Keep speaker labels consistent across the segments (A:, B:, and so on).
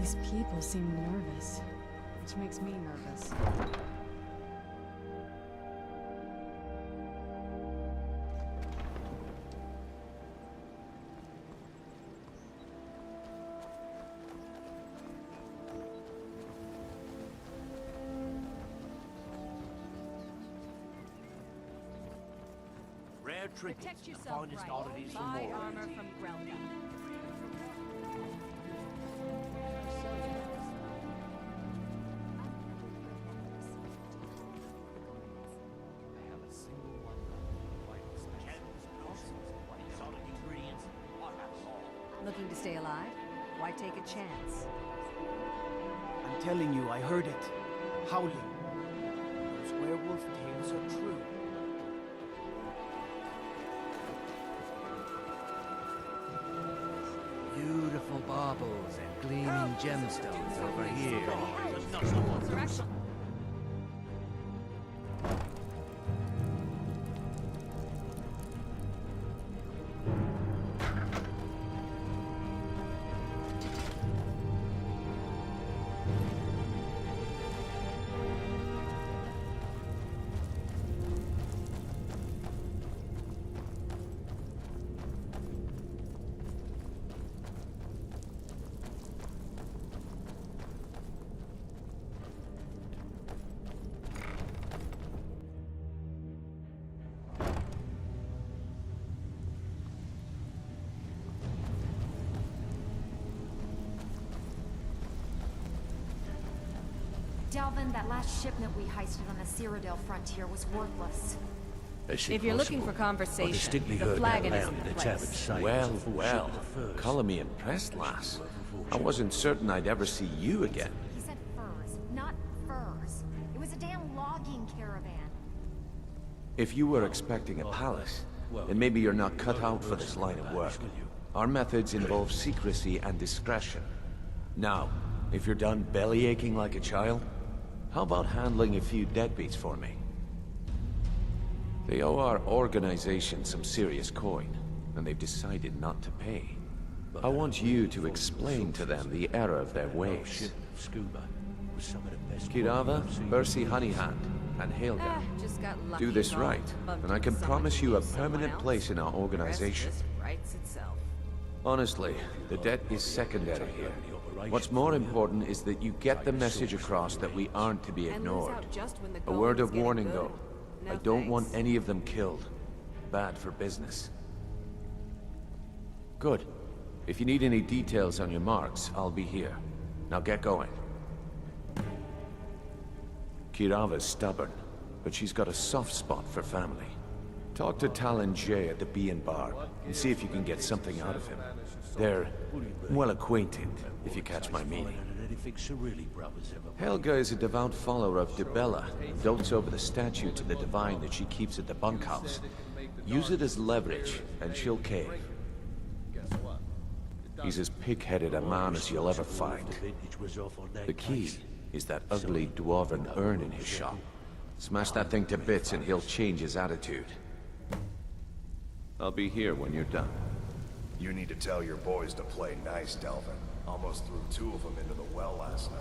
A: These people seem nervous, which makes me nervous.
B: Rare trinkets,
C: Protect
B: the
C: yourself
B: finest
C: right.
B: oddities from
C: Buy
B: Lord.
C: armor from Grelka. Looking to stay alive? Why take a chance?
D: I'm telling you, I heard it. Howling. Those werewolf tales are true.
E: Beautiful baubles and gleaming gemstones over here.
F: Delvin, that last shipment we heisted on the Cyrodiil frontier was worthless.
C: If you're looking for conversation, the flagon isn't the place.
G: Well, well. Call me impressed, lass. I wasn't certain I'd ever see you again.
F: He said furs, not furs. It was a damn logging caravan.
G: If you were expecting a palace, then maybe you're not cut out for this line of work. Our methods involve secrecy and discretion. Now, if you're done belly aching like a child, how about handling a few deadbeats for me? They owe our organization some serious coin, and they've decided not to pay. I want you to explain to them the error of their ways. Kirava, Bercy Honeyhand, and Helga.
C: Just got lucky.
G: Do this
C: Well,
G: right,
C: bumped
G: and I can
C: into
G: promise
C: someone
G: you a
C: who knew someone
G: permanent
C: else.
G: place in our
C: The rest
G: organization.
C: just writes itself.
G: Honestly, the debt is secondary here. What's more important is that you get the message across that we aren't to be
C: And lose
G: ignored.
C: out just when the
G: A
C: going
G: word
C: is
G: of
C: getting
G: warning,
C: good.
G: though.
C: No
G: I don't want
C: thanks.
G: any of them killed. Bad for business. Good. If you need any details on your marks, I'll be here. Now get going. Kirava's stubborn, but she's got a soft spot for family. Talk to Talon Jay at the Bee and Bar, and see if you can get something out of him. They're well acquainted, if you catch my meaning. Helga is a devout follower of Dibella, and dotes over the statue to the divine that she keeps at the bunkhouse. Use it as leverage, and she'll cave. He's as pig-headed a man as you'll ever find. The key is that ugly dwarven urn in his shop. Smash that thing to bits and he'll change his attitude. I'll be here when you're done.
H: You need to tell your boys to play nice, Delvin. Almost threw two of them into the well last night.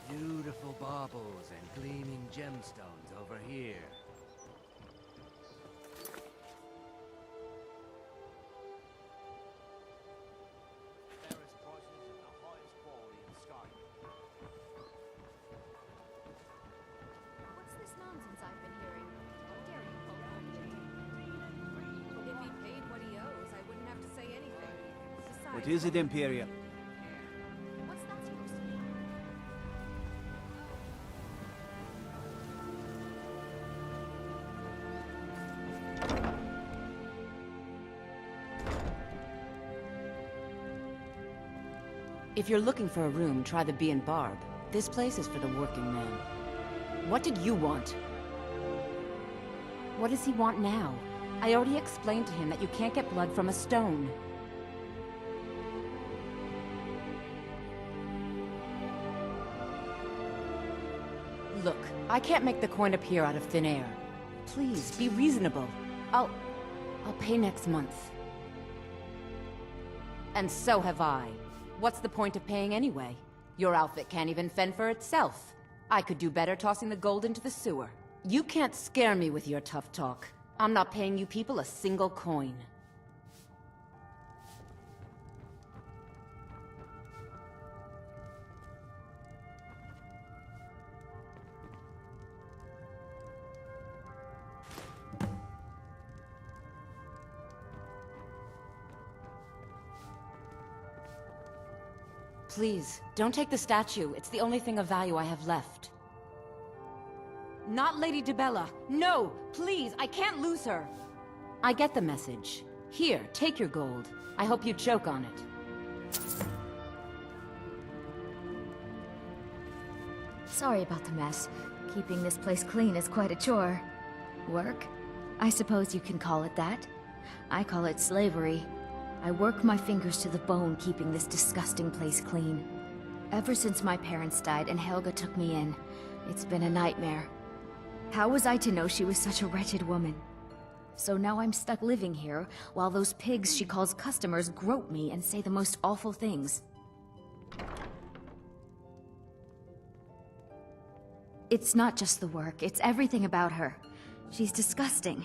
E: Beautiful baubles and gleaming gemstones over here.
B: Fairest prices and the highest quality in Skyrim.
F: What's this nonsense I've been hearing? How dare you pull that?
C: If he paid what he owes, I wouldn't have to say anything. Besides,
D: What is it, Imperial?
F: What's that supposed to mean?
I: If you're looking for a room, try the Bee and Barb. This place is for the working man. What did you want? What does he want now? I already explained to him that you can't get blood from a stone. Look, I can't make the coin appear out of thin air. Please, be reasonable. I'll pay next month. And so have I. What's the point of paying anyway? Your outfit can't even fend for itself. I could do better tossing the gold into the sewer. You can't scare me with your tough talk. I'm not paying you people a single coin. Please, don't take the statue. It's the only thing of value I have left. Not Lady Dibella. No! Please, I can't lose her! I get the message. Here, take your gold. I hope you choke on it.
F: Sorry about the mess. Keeping this place clean is quite a chore. Work? I suppose you can call it that. I call it slavery. I work my fingers to the bone keeping this disgusting place clean. Ever since my parents died and Helga took me in, it's been a nightmare. How was I to know she was such a wretched woman? So now I'm stuck living here, while those pigs she calls customers grope me and say the most awful things. It's not just the work, it's everything about her. She's disgusting.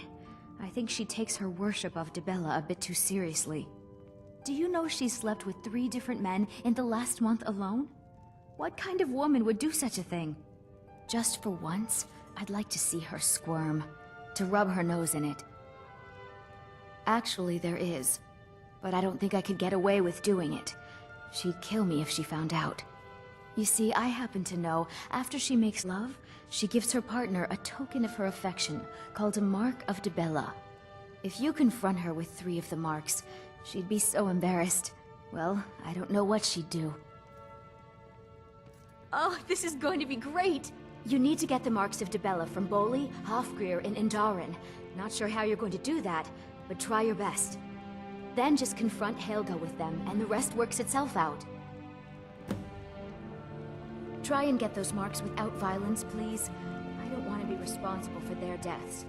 F: I think she takes her worship of Dibella a bit too seriously. Do you know she slept with 3 different men in the last month alone? What kind of woman would do such a thing? Just for once, I'd like to see her squirm, to rub her nose in it. Actually, there is, but I don't think I could get away with doing it. She'd kill me if she found out. You see, I happen to know, after she makes love, she gives her partner a token of her affection, called a Mark of Dibella. If you confront her with 3 of the marks, she'd be so embarrassed. Well, I don't know what she'd do. Oh, this is going to be great! You need to get the marks of Dibella from Boli, Hofgrir, and Indaren. Not sure how you're going to do that, but try your best. Then just confront Helga with them, and the rest works itself out. Try and get those marks without violence, please. I don't want to be responsible for their deaths.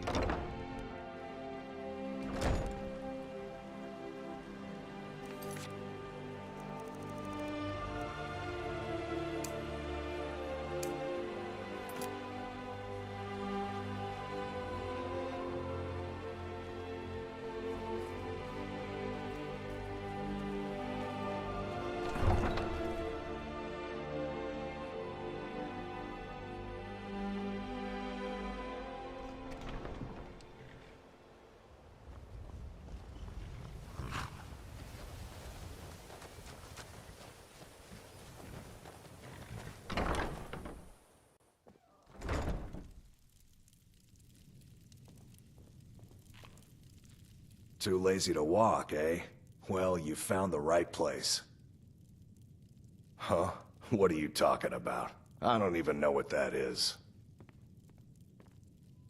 H: Too lazy to walk, eh? Well, you found the right place. Huh? What are you talking about? I don't even know what that is.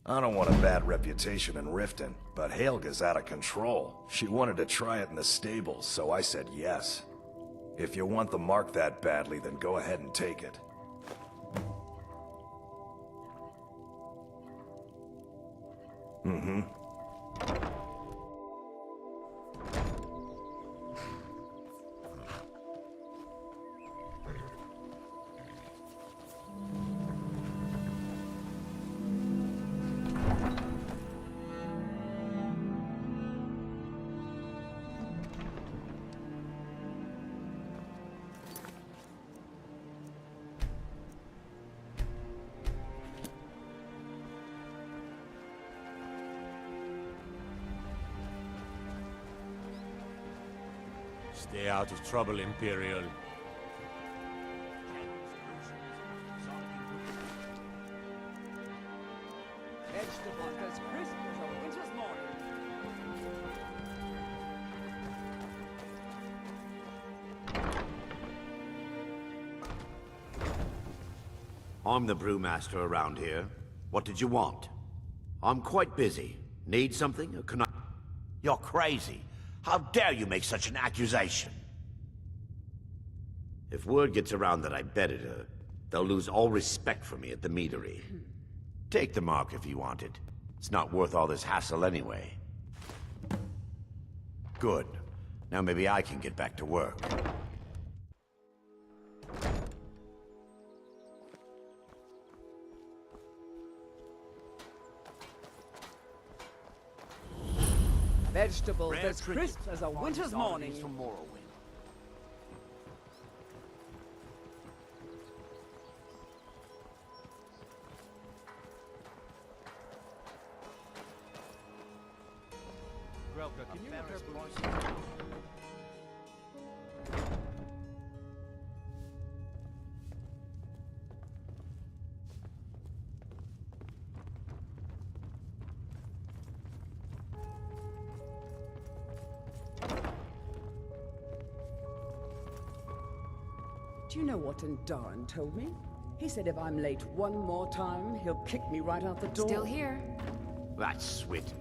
H: I don't want a bad reputation in Riften, but Helga's out of control. She wanted to try it in the stables, so I said yes. If you want the mark that badly, then go ahead and take it. Mm-hmm.
B: Stay out of trouble, Imperial.
D: Vegetables as crisp as a winter's morning.
J: I'm the brewmaster around here. What did you want? I'm quite busy. Need something, or can I... You're crazy. How dare you make such an accusation? If word gets around that I betted her, they'll lose all respect for me at the meadery. Take the mark if you want it. It's not worth all this hassle anyway. Good. Now maybe I can get back to work.
K: Vegetables as crisp as a winter's morning.
B: From Morrowind.
K: Grelka, can you Do you know what Andaran told me? He said if I'm late one more time, he'll kick me right out the door.
C: Still here.
J: That's Swit.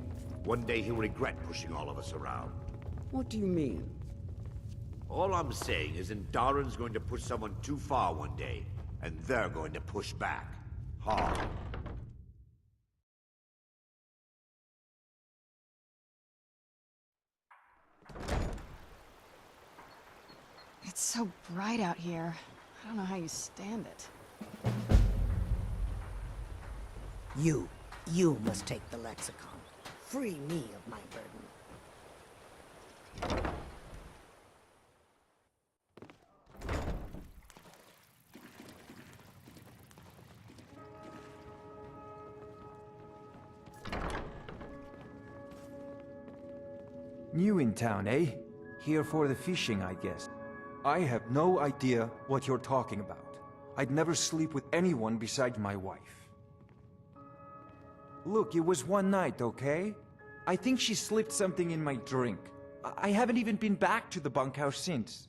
J: One day he'll regret pushing all of us around.
K: What do you mean?
J: All I'm saying is Andaran's going to push someone too far one day, and they're going to push back. Hard.
A: It's so bright out here. I don't know how you stand it.
L: You must take the lexicon. Free me of my burden.
M: New in town, eh? Here for the fishing, I guess. I have no idea what you're talking about. I'd never sleep with anyone besides my wife. Look, it was one night, okay? I think she slipped something in my drink. I haven't even been back to the bunkhouse since.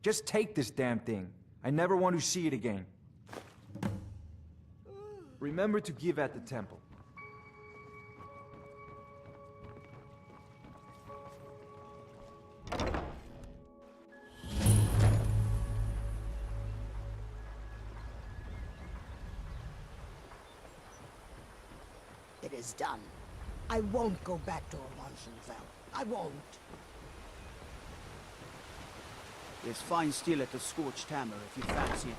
M: Just take this damn thing. I never want to see it again. Remember to give at the temple.
L: It is done. I won't go back to Awanshenfell. I won't.
D: There's fine steel at the Scorched Hammer if you fancy it.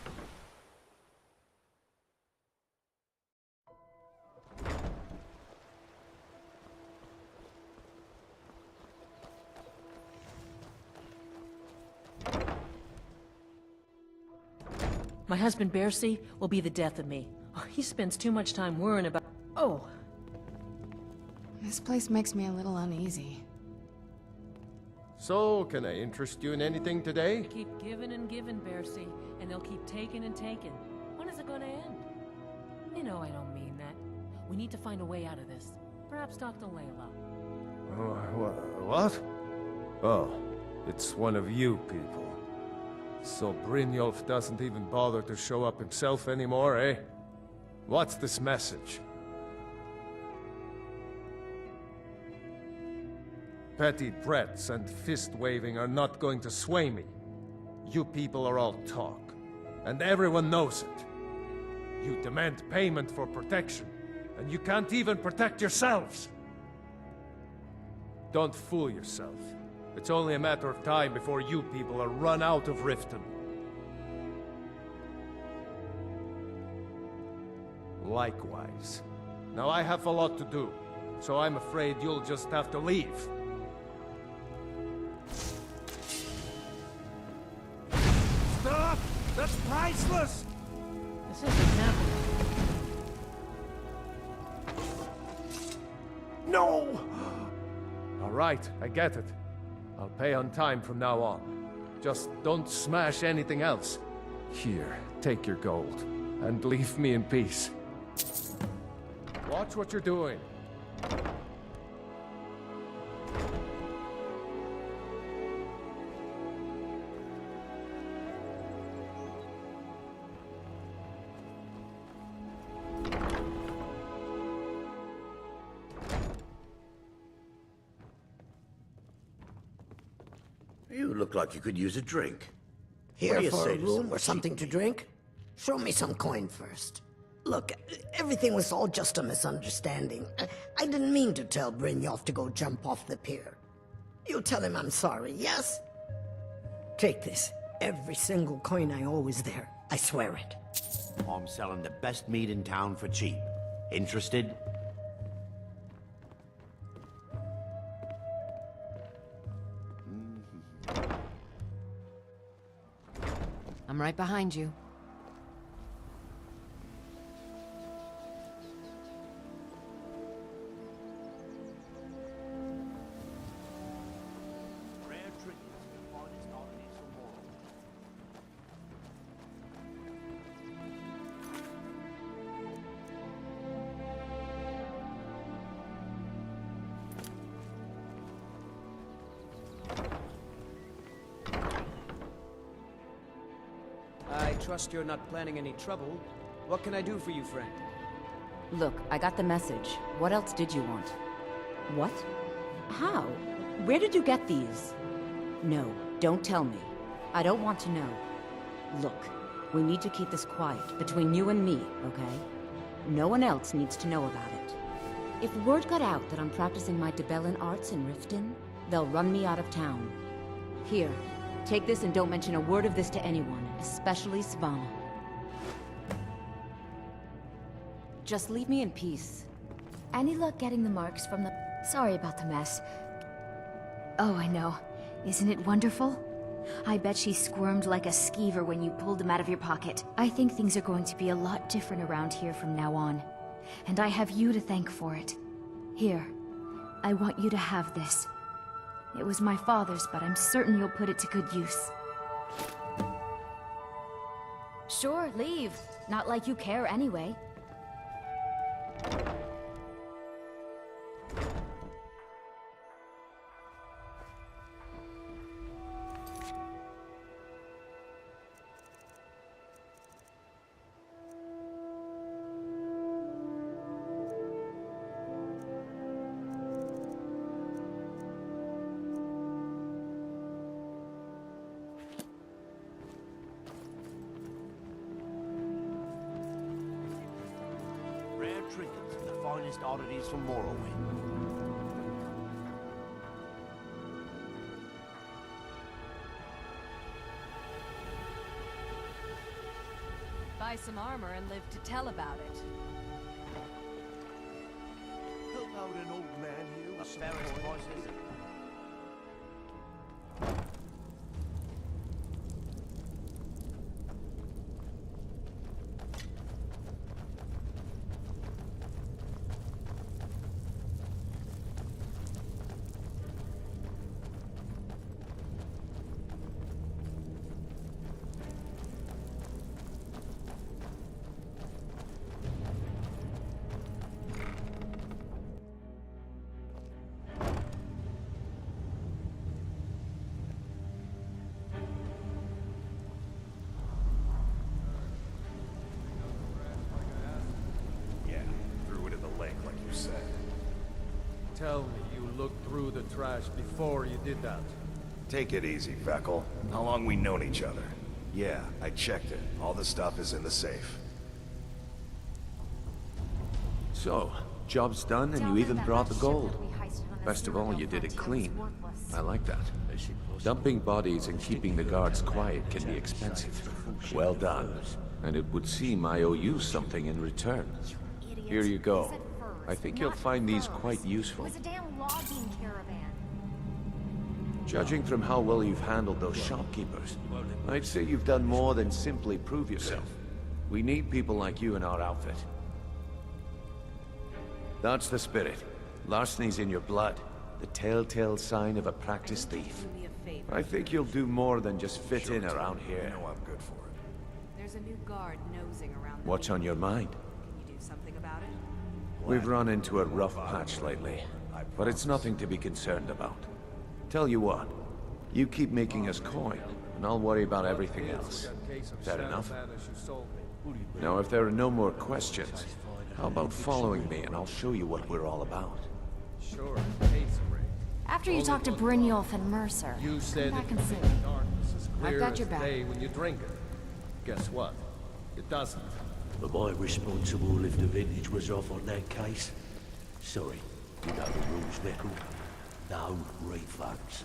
N: My husband Bercy will be the death of me. Oh, he spends too much time worrying about... Oh!
A: This place makes me a little uneasy.
O: So, can I interest you in anything today?
N: Keep giving and giving, Bercy, and they'll keep taking and taking. When is it gonna end? You know I don't mean that. We need to find a way out of this. Perhaps talk to Layla.
O: What? Oh, it's one of you people. So Brynjolf doesn't even bother to show up himself anymore, eh? What's this message? Petty threats and fist-waving are not going to sway me. You people are all talk, and everyone knows it. You demand payment for protection, and you can't even protect yourselves. Don't fool yourself. It's only a matter of time before you people are run out of Riften. Likewise. Now I have a lot to do, so I'm afraid you'll just have to leave.
K: Stop! That's priceless!
N: This isn't happening.
O: No! All right, I get it. I'll pay on time from now on. Just don't smash anything else. Here, take your gold, and leave me in peace. Watch what you're doing.
J: You look like you could use a drink. What
L: Here
J: do you
L: for
J: say
L: a
J: to
L: room
J: some
L: or something to drink? Show me some coin first. Look, everything was all just a misunderstanding. I didn't mean to tell Brynjolf to go jump off the pier. You tell him I'm sorry, yes? Take this. Every single coin I owe is there. I swear it.
J: I'm selling the best meat in town for cheap. Interested?
I: I'm right behind you.
B: Rare trinkets, the finest oddities from Morrowind.
D: I trust you're not planning any trouble. What can I do for you, friend?
I: Look, I got the message. What else did you want? What? How? Where did you get these? No, don't tell me. I don't want to know. Look, we need to keep this quiet, between you and me, okay? No one else needs to know about it. If word got out that I'm practicing my Dibellan arts in Riften, they'll run me out of town. Here, take this and don't mention a word of this to anyone, especially Svanna. Just leave me in peace.
F: Any luck getting the marks from the... Sorry about the mess. Oh, I know. Isn't it wonderful? I bet she squirmed like a skeever when you pulled them out of your pocket. I think things are going to be a lot different around here from now on. And I have you to thank for it. Here, I want you to have this. It was my father's, but I'm certain you'll put it to good use. Sure, leave. Not like you care anyway.
B: Rare trinkets, the finest oddities from Morrowind.
C: Buy some armor and live to tell about it.
B: Help out an old man here with some fairest prices.
H: Yeah, threw it in the lake like you said.
O: Tell me you looked through the trash before you did that.
H: Take it easy, Feckle. How long we known each other? Yeah, I checked it. All the stuff is in the safe.
G: So, job's done and you even brought the gold. Best of all, you did it clean. I like that. Dumping bodies and keeping the guards quiet can be expensive. Well done. And it would seem I owe you something in return. Here you go. I think you'll find these quite useful.
F: It was a damn logging caravan.
G: Judging from how well you've handled those shopkeepers, I'd say you've done more than simply prove yourself. We need people like you in our outfit. That's the spirit. Larceny's in your blood. The telltale sign of a practiced thief. I think you'll do more than just fit in around here.
H: You know I'm good for it.
C: There's a new guard nosing around the
G: What's on your mind?
C: Can you do something about it?
G: We've run into a rough patch lately, but it's nothing to be concerned about. Tell you what, you keep making us coin, and I'll worry about everything else. Is that enough? Now, if there are no more questions, how about following me and I'll show you what we're all about?
O: Sure,
F: After you talk to Brynjolf and Mercer,
O: You said
F: come back
O: it
F: and
O: can
F: see
O: make
F: me.
O: darkness as clear
A: got
O: as
A: your back.
O: day when you drink it. Guess what? It doesn't.
B: Am I responsible if the vintage was off on that case? Sorry, you know the rules, Nickel. No refunds.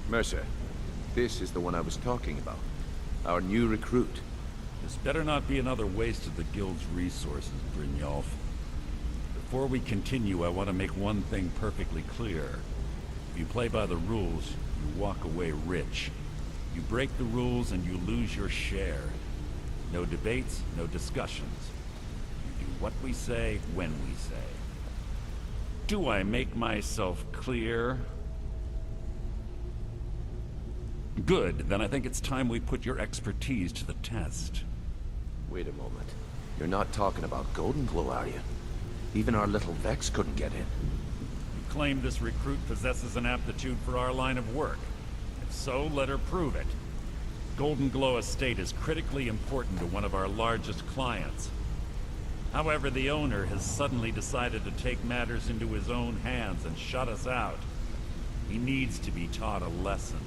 G: Mercer, this is the one I was talking about. Our new recruit.
P: This better not be another waste of the Guild's resources, Brynjolf. Before we continue, I want to make one thing perfectly clear. If you play by the rules, you walk away rich. You break the rules and you lose your share. No debates, no discussions. You do what we say, when we say. Do I make myself clear? Good, then I think it's time we put your expertise to the test.
G: Wait a moment. You're not talking about Golden Glow, are you? Even our little Vex couldn't get in.
P: You claim this recruit possesses an aptitude for our line of work. If so, let her prove it. Golden Glow Estate is critically important to one of our largest clients. However, the owner has suddenly decided to take matters into his own hands and shut us out. He needs to be taught a lesson.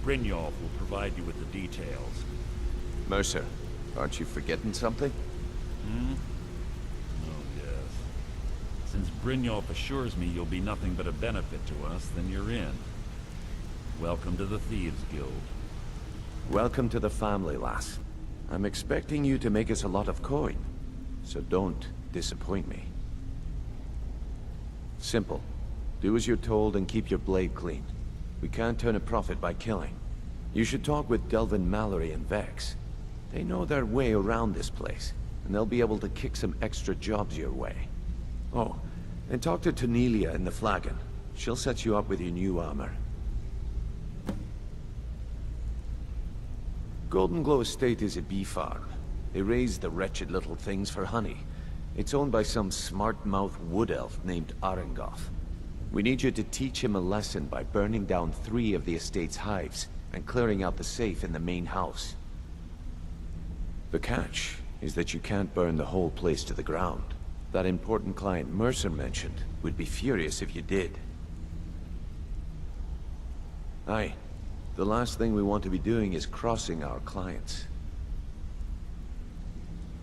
P: Brynjolf will provide you with the details.
G: Mercer, aren't you forgetting something?
P: Oh, yes. Since Brynjolf assures me you'll be nothing but a benefit to us, then you're in. Welcome to the Thieves Guild.
G: Welcome to the family, lass. I'm expecting you to make us a lot of coin, so don't disappoint me. Simple. Do as you're told and keep your blade clean. We can't turn a profit by killing. You should talk with Delvin Mallory and Vex. They know their way around this place, and they'll be able to kick some extra jobs your way. Oh, and talk to Tanelia in the Flagon. She'll set you up with your new armor. Golden Glow Estate is a bee farm. They raise the wretched little things for honey. It's owned by some smart-mouthed wood elf named Arengoth. We need you to teach him a lesson by burning down 3 of the estate's hives and clearing out the safe in the main house. The catch is that you can't burn the whole place to the ground. That important client Mercer mentioned would be furious if you did. Aye. The last thing we want to be doing is crossing our clients.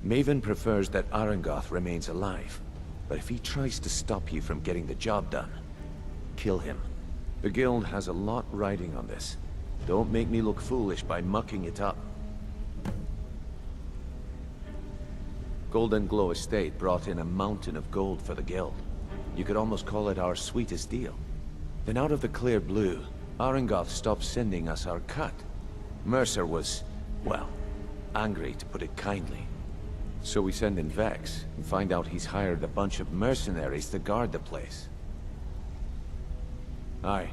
G: Maven prefers that Arengoth remains alive, but if he tries to stop you from getting the job done, kill him. The Guild has a lot riding on this. Don't make me look foolish by mucking it up. Golden Glow Estate brought in a mountain of gold for the Guild. You could almost call it our sweetest deal. Then out of the clear blue, Arengoth stopped sending us our cut. Mercer was, well, angry to put it kindly. So we send in Vex and find out he's hired a bunch of mercenaries to guard the place. Aye.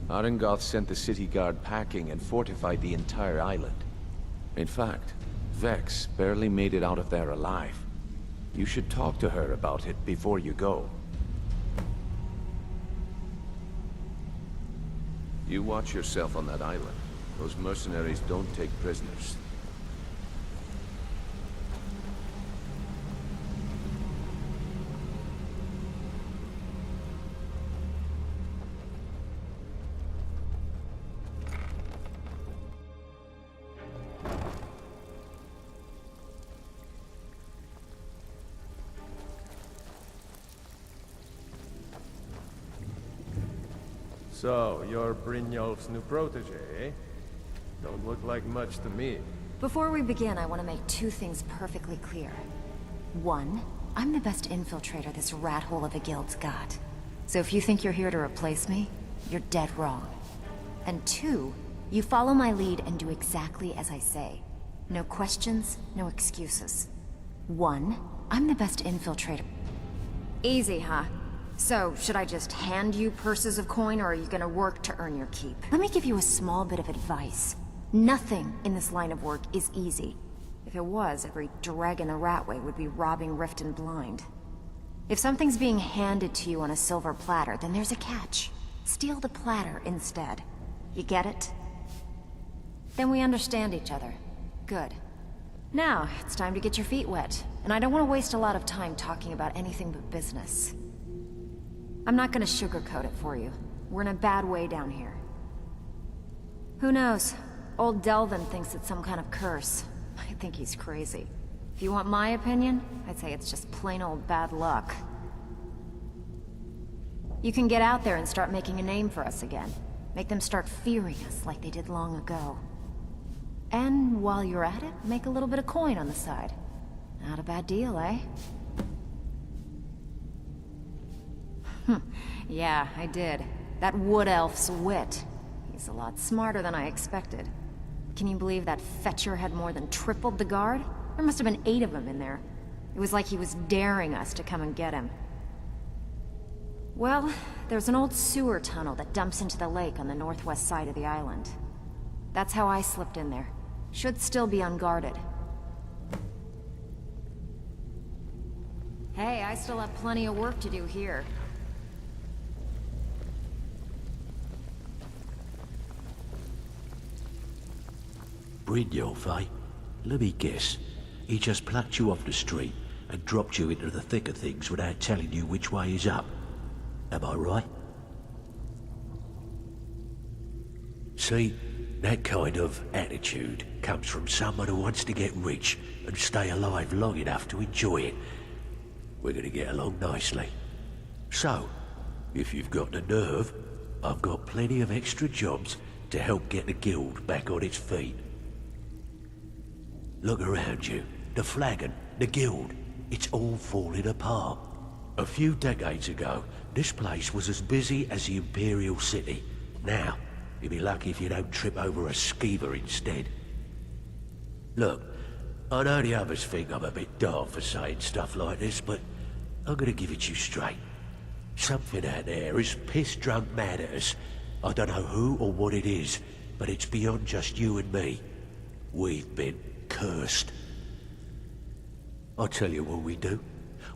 G: Arengoth sent the city guard packing and fortified the entire island. In fact, Vex barely made it out of there alive. You should talk to her about it before you go. You watch yourself on that island. Those mercenaries don't take prisoners.
O: So, you're Brynjolf's new protege, eh? Don't look like much to me.
F: Before we begin, I want to make 2 things perfectly clear. 1, I'm the best infiltrator this rat hole of a guild's got. So if you think you're here to replace me, you're dead wrong. And 2, you follow my lead and do exactly as I say. No questions, no excuses. One, I'm the best infiltrator. Easy, huh? So, should I just hand you purses of coin, or are you gonna work to earn your keep? Let me give you a small bit of advice. Nothing in this line of work is easy. If it was, every dreg in the Ratway would be robbing Riften blind. If something's being handed to you on a silver platter, then there's a catch. Steal the platter instead. You get it? Then we understand each other. Good. Now, it's time to get your feet wet, and I don't want to waste a lot of time talking about anything but business. I'm not gonna sugarcoat it for you. We're in a bad way down here. Who knows? Old Delvin thinks it's some kind of curse. I think he's crazy. If you want my opinion, I'd say it's just plain old bad luck. You can get out there and start making a name for us again. Make them start fearing us like they did long ago. And while you're at it, make a little bit of coin on the side. Not a bad deal, eh? Yeah, I did. That wood elf's wit. He's a lot smarter than I expected. Can you believe that fetcher had more than tripled the guard? There must have been 8 of them in there. It was like he was daring us to come and get him. Well, there's an old sewer tunnel that dumps into the lake on the northwest side of the island. That's how I slipped in there. Should still be unguarded. Hey, I still have plenty of work to do here.
B: Brynjolf, eh? Let me guess. He just plucked you off the street and dropped you into the thick of things without telling you which way is up. Am I right? See, that kind of attitude comes from someone who wants to get rich and stay alive long enough to enjoy it. We're gonna get along nicely. So, if you've got the nerve, I've got plenty of extra jobs to help get the guild back on its feet. Look around you. The flagon, the guild, it's all falling apart. A few decades ago, this place was as busy as the Imperial City. Now, you'll be lucky if you don't trip over a skeever instead. Look, I know the others think I'm a bit daft for saying stuff like this, but I'm gonna give it to you straight. Something out there is piss-drunk mad at us. I don't know who or what it is, but it's beyond just you and me. We've been cursed. I'll tell you what we do.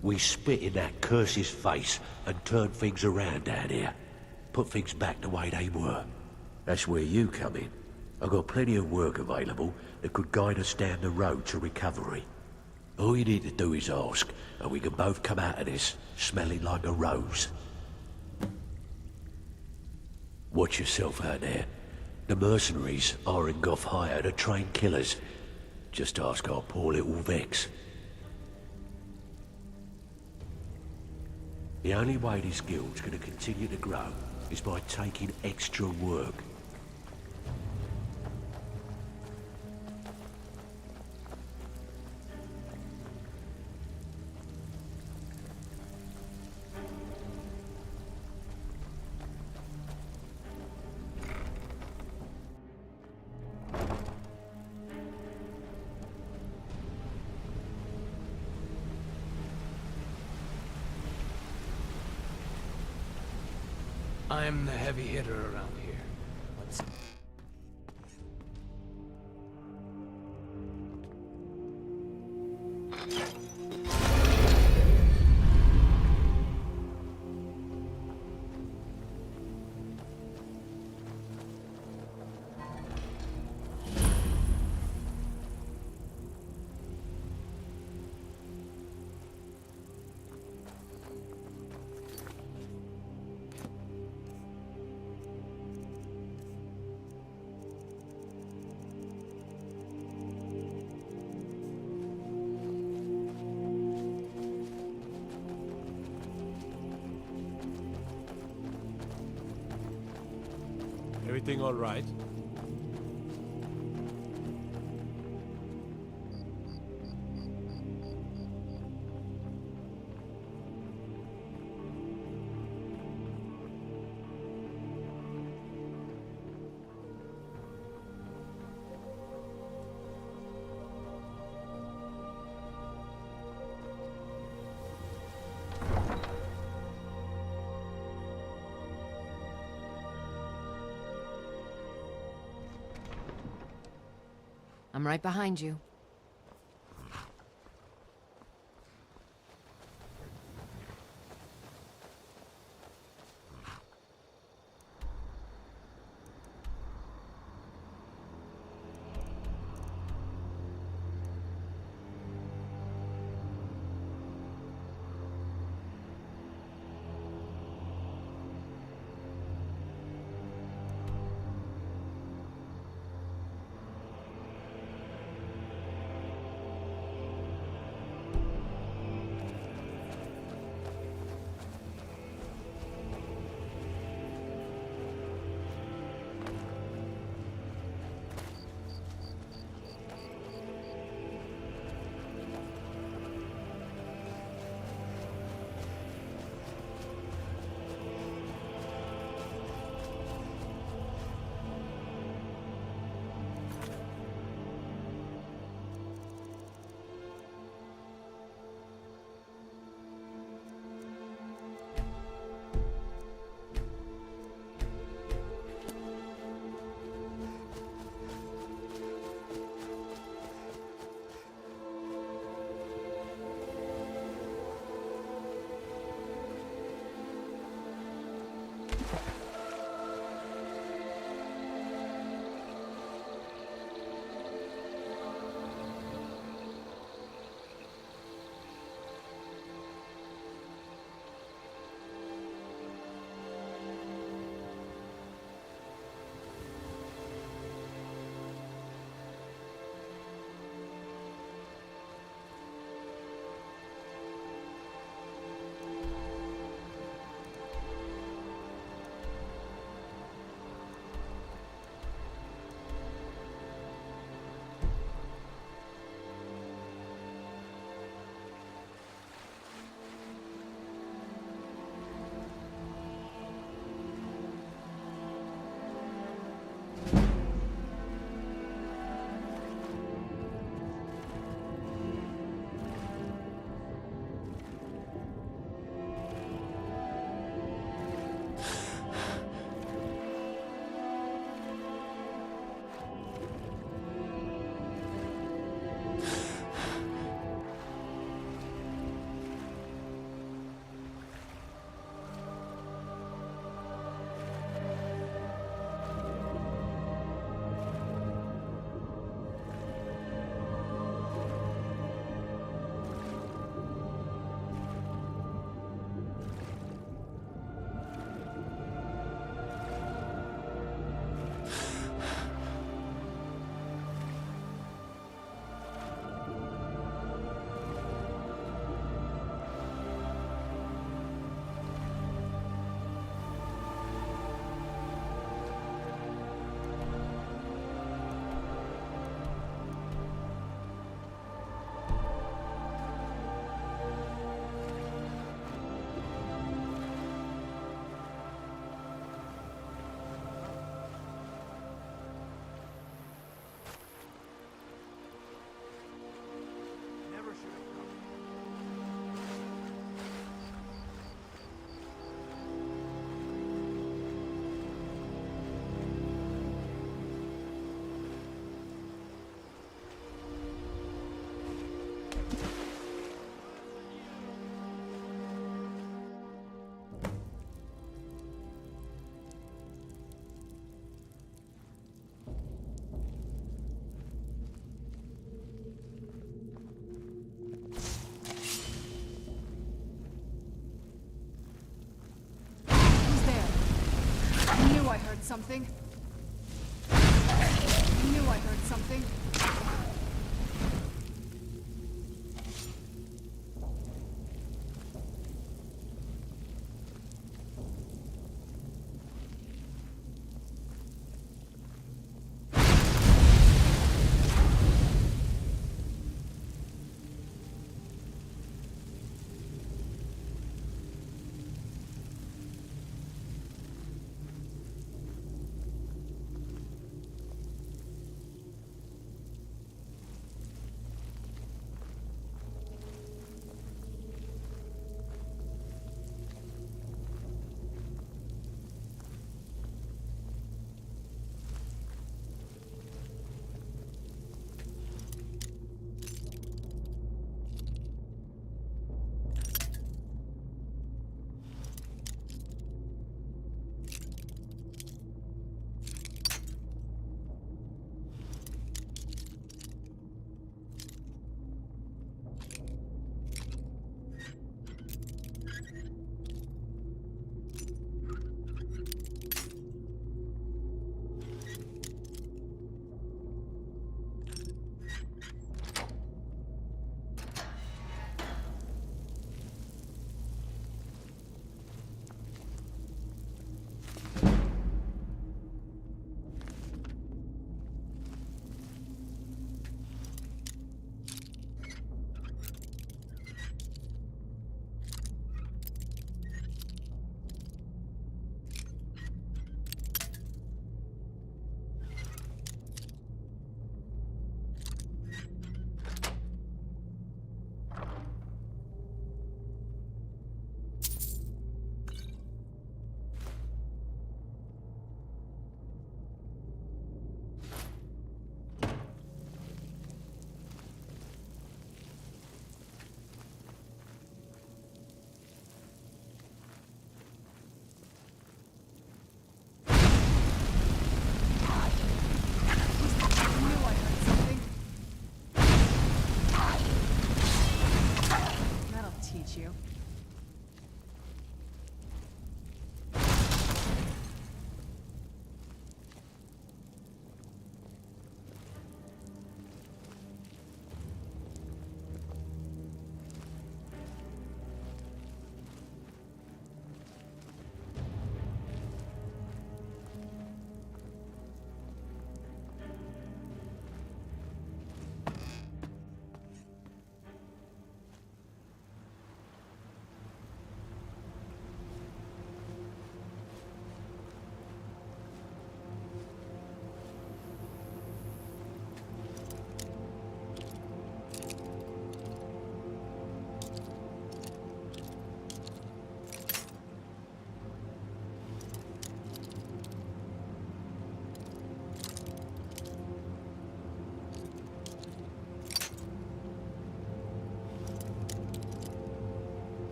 B: We spit in that curse's face and turn things around down here. Put things back the way they were. That's where you come in. I've got plenty of work available that could guide us down the road to recovery. All you need to do is ask, and we can both come out of this smelling like a rose. Watch yourself out there. The mercenaries aren't off hire to train killers. Just ask our poor little Vex. The only way this guild's gonna continue to grow is by taking extra work.
Q: I'm the heavy hitter around here. Let's...
O: Everything all right?
I: I'm right behind you.
A: something? I knew I heard something.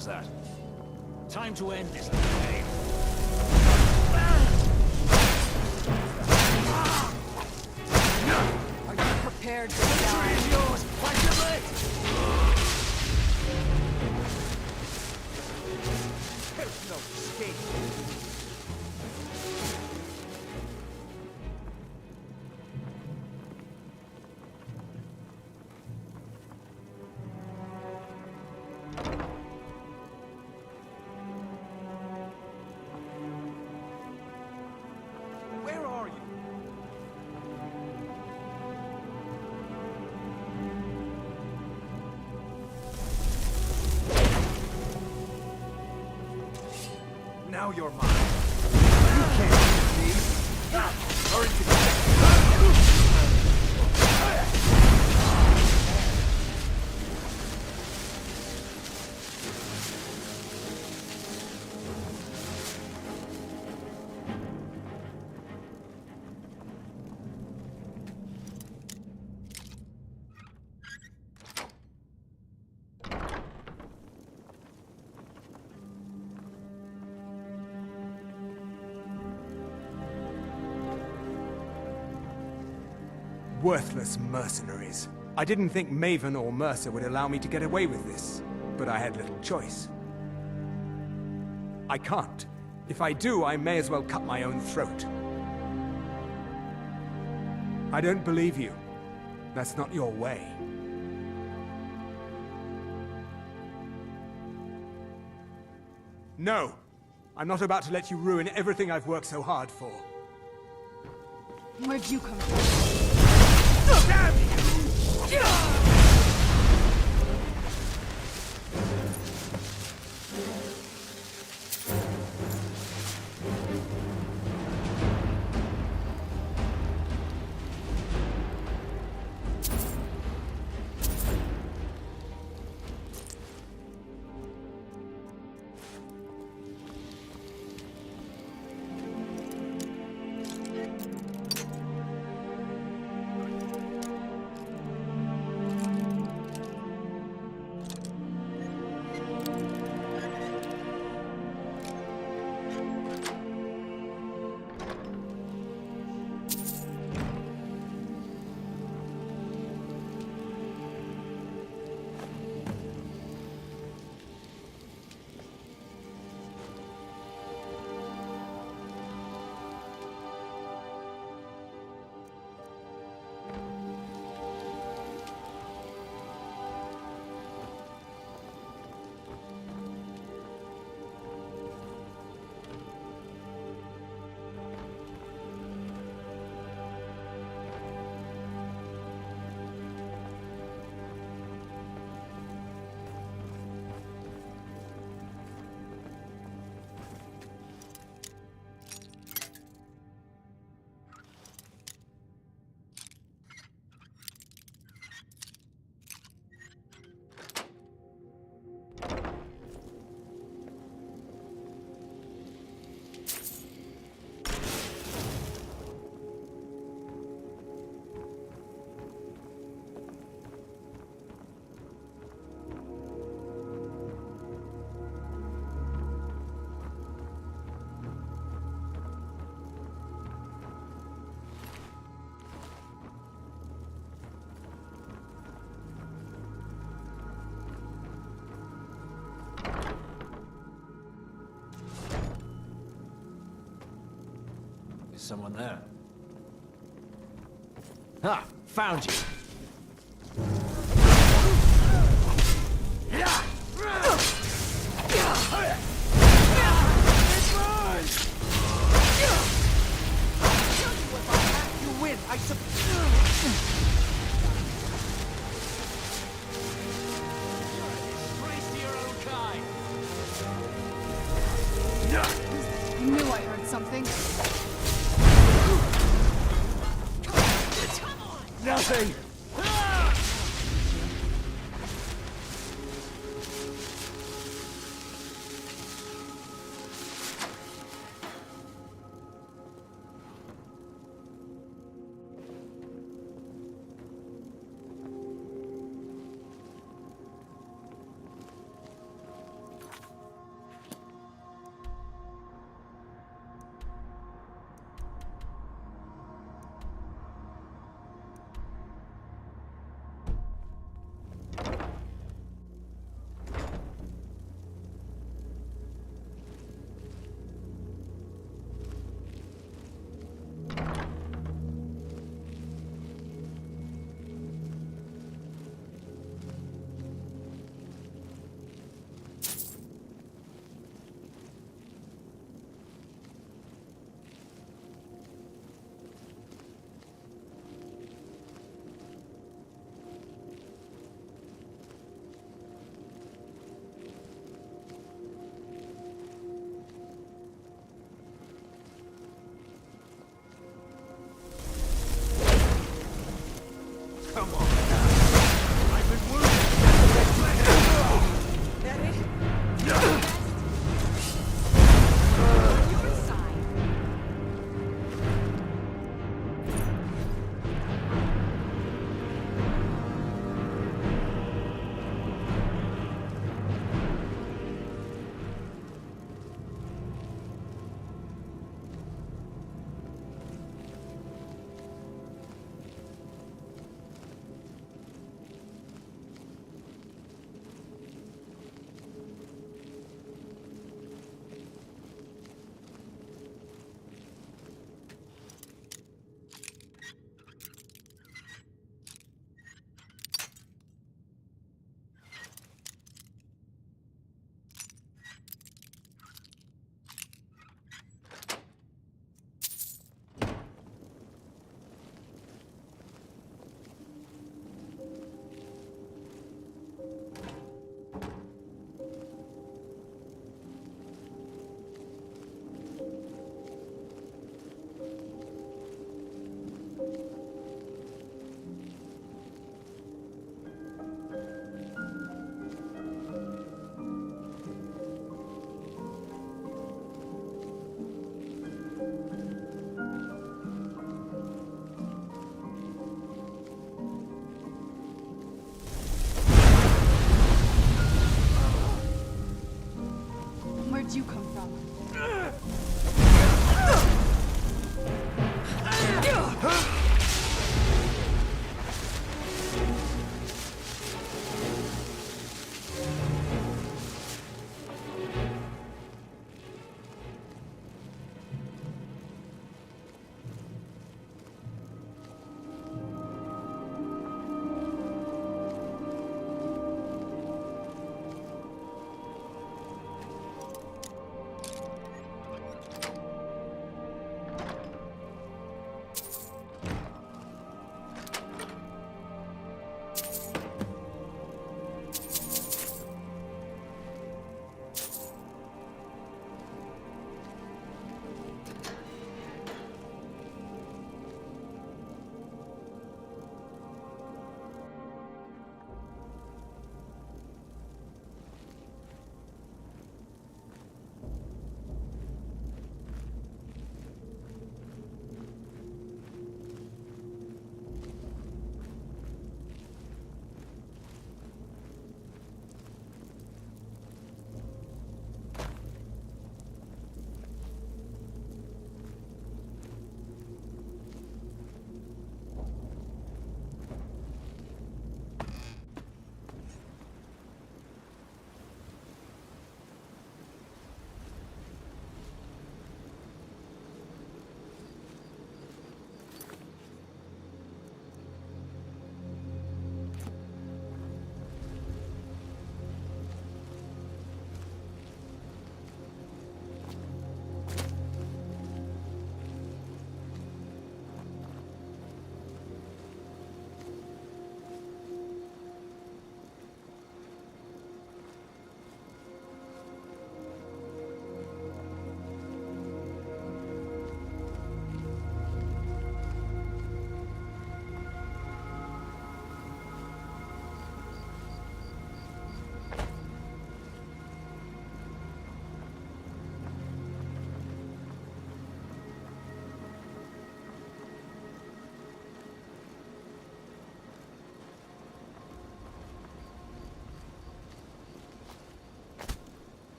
Q: was that? Time to end this little game.
C: Are you prepared to die?
Q: Victory is yours! Watch your leg!
M: There's no escape. Where are you? Now you're mine. You can't beat me. Or into
D: Worthless mercenaries. I didn't think Maven or Mercer would allow me to get away with this, but I had little choice. I can't. If I do, I may as well cut my own throat. I don't believe you. That's not your way. No! I'm not about to let you ruin everything I've worked so hard for.
A: Where'd you come from?
D: Damn you!
Q: Someone there. Ha! Found you!
M: You win. I
A: I knew I heard something.
Q: Nothing!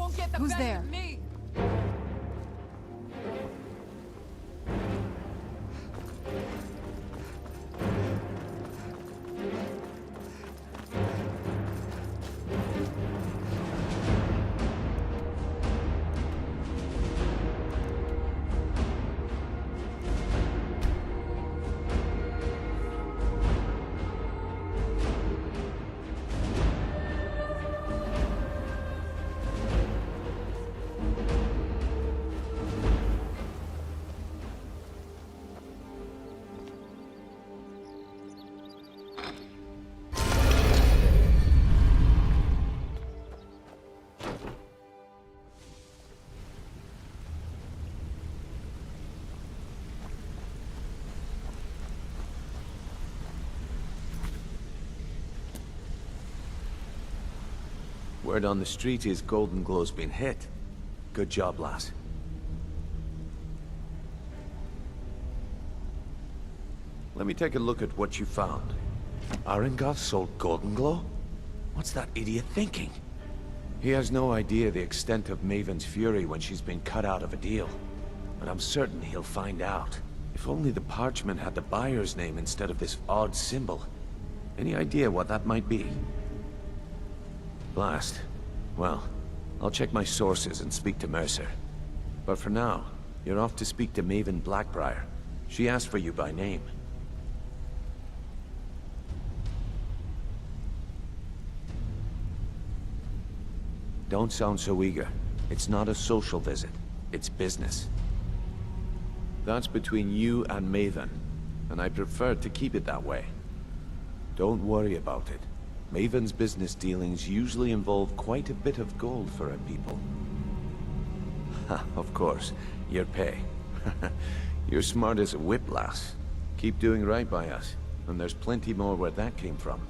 C: won't get the
A: Who's
C: best
A: there?
C: of me.
G: Word on the street is Golden Glow's been hit. Good job, lass. Let me take a look at what you found. Arengoth sold Golden Glow? What's that idiot thinking? He has no idea the extent of Maven's fury when she's been cut out of a deal. But I'm certain he'll find out. If only the parchment had the buyer's name instead of this odd symbol. Any idea what that might be? Blast. Well, I'll check my sources and speak to Mercer. But for now, you're off to speak to Maven Blackbriar. She asked for you by name. Don't sound so eager. It's not a social visit. It's business. That's between you and Maven, and I prefer to keep it that way. Don't worry about it. Maven's business dealings usually involve quite a bit of gold for her people. Ha, of course, your pay. You're smart as a whip, lass. Keep doing right by us, and there's plenty more where that came from.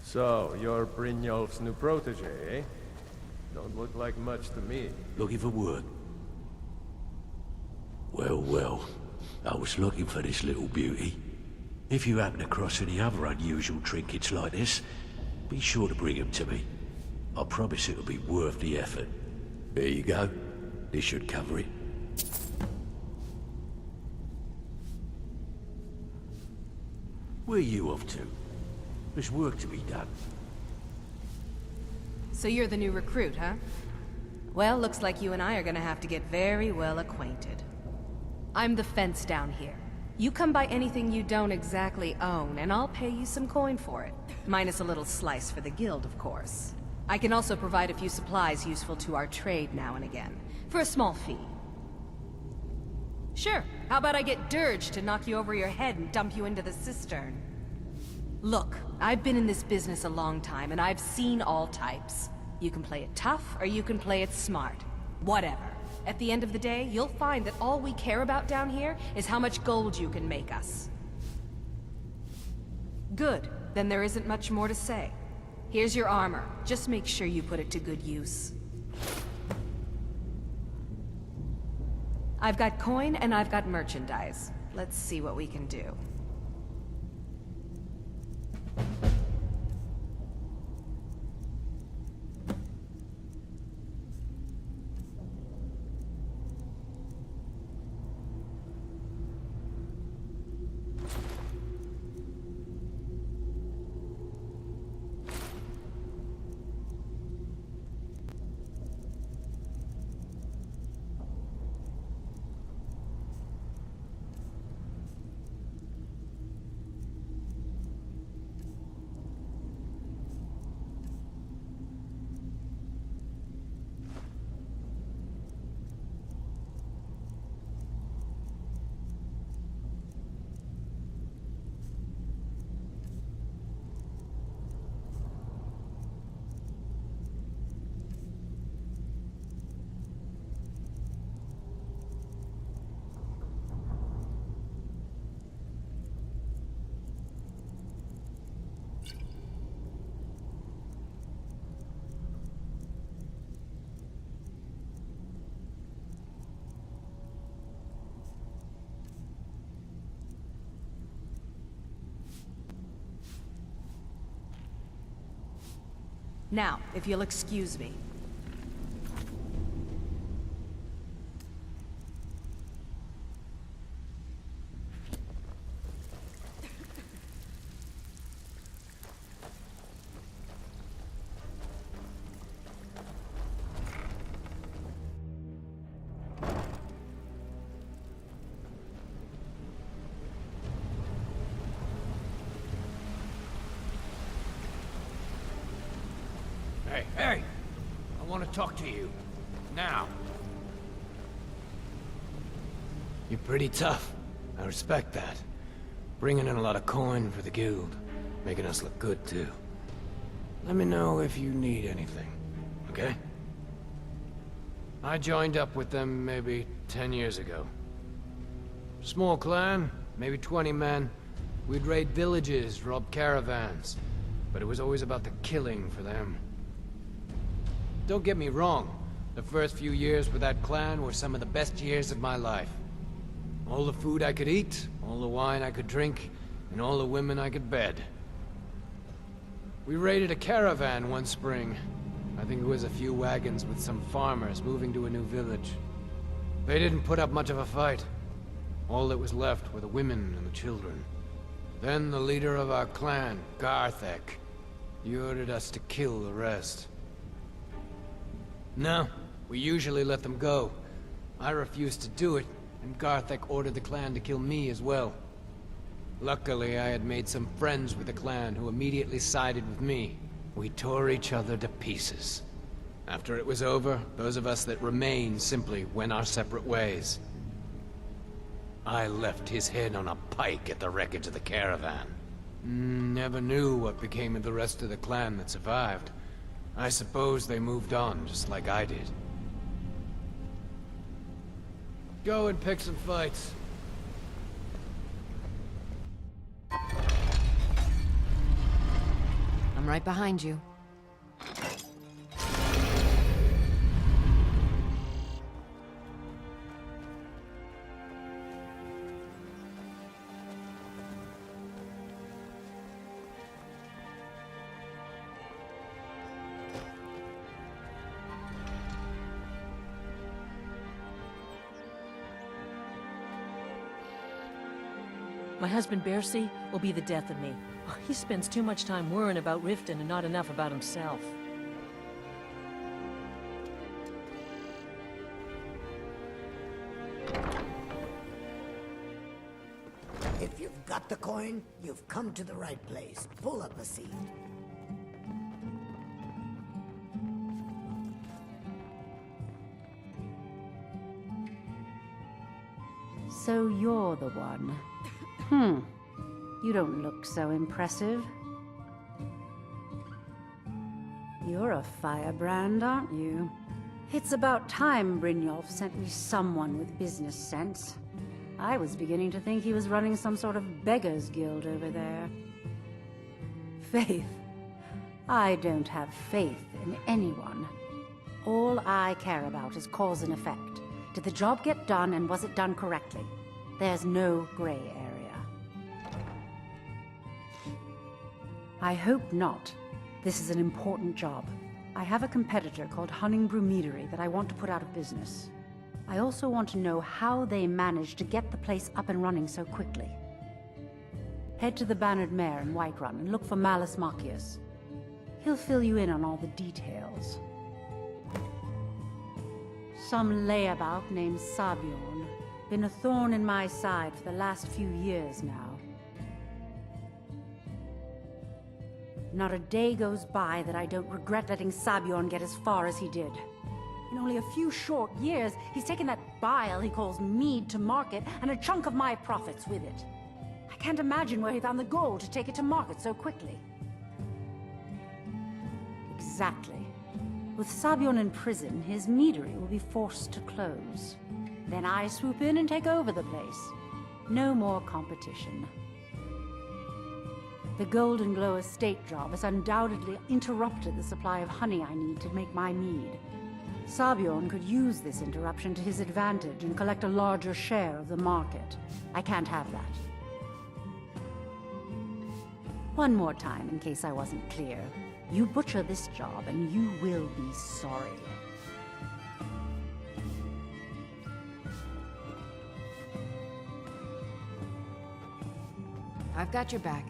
O: So, you're Brynjolf's new protege, eh? Don't look like much to me.
B: Looking for work? Well, well. I was looking for this little beauty. If you happen across any other unusual trinkets like this, be sure to bring them to me. I promise it'll be worth the effort. There you go. This should cover it. Where are you off to? There's work to be done.
C: So you're the new recruit, huh? Well, looks like you and I are gonna have to get very well acquainted. I'm the fence down here. You come by anything you don't exactly own, and I'll pay you some coin for it. Minus a little slice for the guild, of course. I can also provide a few supplies useful to our trade now and again, for a small fee. Sure, how about I get Dirge to knock you over your head and dump you into the cistern? Look, I've been in this business a long time, and I've seen all types. You can play it tough, or you can play it smart. Whatever. At the end of the day, you'll find that all we care about down here is how much gold you can make us. Good. Then there isn't much more to say. Here's your armor. Just make sure you put it to good use. I've got coin and I've got merchandise. Let's see what we can do. Now, if you'll excuse me.
Q: Hey! I want to talk to you. Now. You're pretty tough. I respect that. Bringing in a lot of coin for the guild. Making us look good, too. Let me know if you need anything, okay? I joined up with them maybe 10 years ago. Small clan, maybe 20 men. We'd raid villages, rob caravans. But it was always about the killing for them. Don't get me wrong. The first few years with that clan were some of the best years of my life. All the food I could eat, all the wine I could drink, and all the women I could bed. We raided a caravan one spring. I think it was a few wagons with some farmers moving to a new village. They didn't put up much of a fight. All that was left were the women and the children. Then the leader of our clan, Garthek, he ordered us to kill the rest. No, we usually let them go. I refused to do it, and Garthek ordered the clan to kill me as well. Luckily, I had made some friends with the clan who immediately sided with me. We tore each other to pieces. After it was over, those of us that remained simply went our separate ways. I left his head on a pike at the wreckage of the caravan. Never knew what became of the rest of the clan that survived. I suppose they moved on, just like I did. Go and pick some fights.
C: I'm right behind you.
N: My husband Bercy will be the death of me. He spends too much time worrying about Riften and not enough about himself.
L: If you've got the coin, you've come to the right place. Pull up a seat.
R: So you're the one. You don't look so impressive. You're a firebrand, aren't you? It's about time Brynjolf sent me someone with business sense. I was beginning to think he was running some sort of beggars guild over there. Faith? I don't have faith in anyone. All I care about is cause and effect. Did the job get done, and was it done correctly? There's no gray area. I hope not. This is an important job. I have a competitor called Hunningbrew Meadery that I want to put out of business. I also want to know how they managed to get the place up and running so quickly. Head to the Bannered Mare in Whiterun and look for Malus Macius. He'll fill you in on all the details. Some layabout named Sabiorn. Been a thorn in my side for the last few years now. Not a day goes by that I don't regret letting Sabiorn get as far as he did. In only a few short years, he's taken that bile he calls mead to market, and a chunk of my profits with it. I can't imagine where he found the gold to take it to market so quickly. Exactly. With Sabiorn in prison, his meadery will be forced to close. Then I swoop in and take over the place. No more competition. The Golden Glow estate job has undoubtedly interrupted the supply of honey I need to make my mead. Sabiorn could use this interruption to his advantage and collect a larger share of the market. I can't have that. One more time, in case I wasn't clear. You butcher this job and you will be sorry.
A: I've got your back.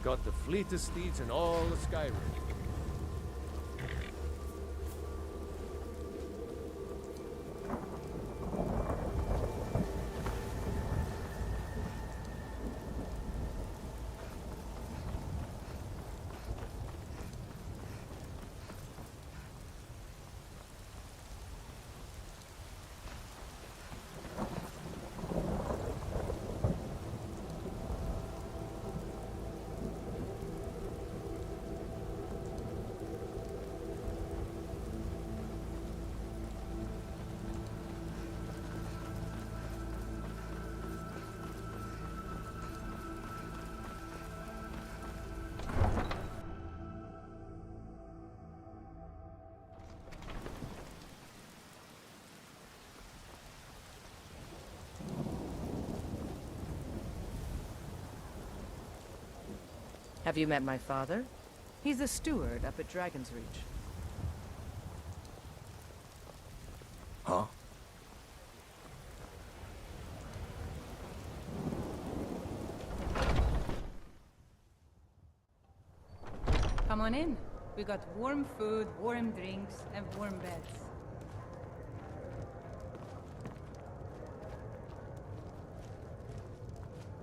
O: Got the fleetest steeds in all of Skyrim.
N: Have you met my father? He's a steward up at Dragon's Reach.
H: Huh?
S: Come on in. We got warm food, warm drinks, and warm beds.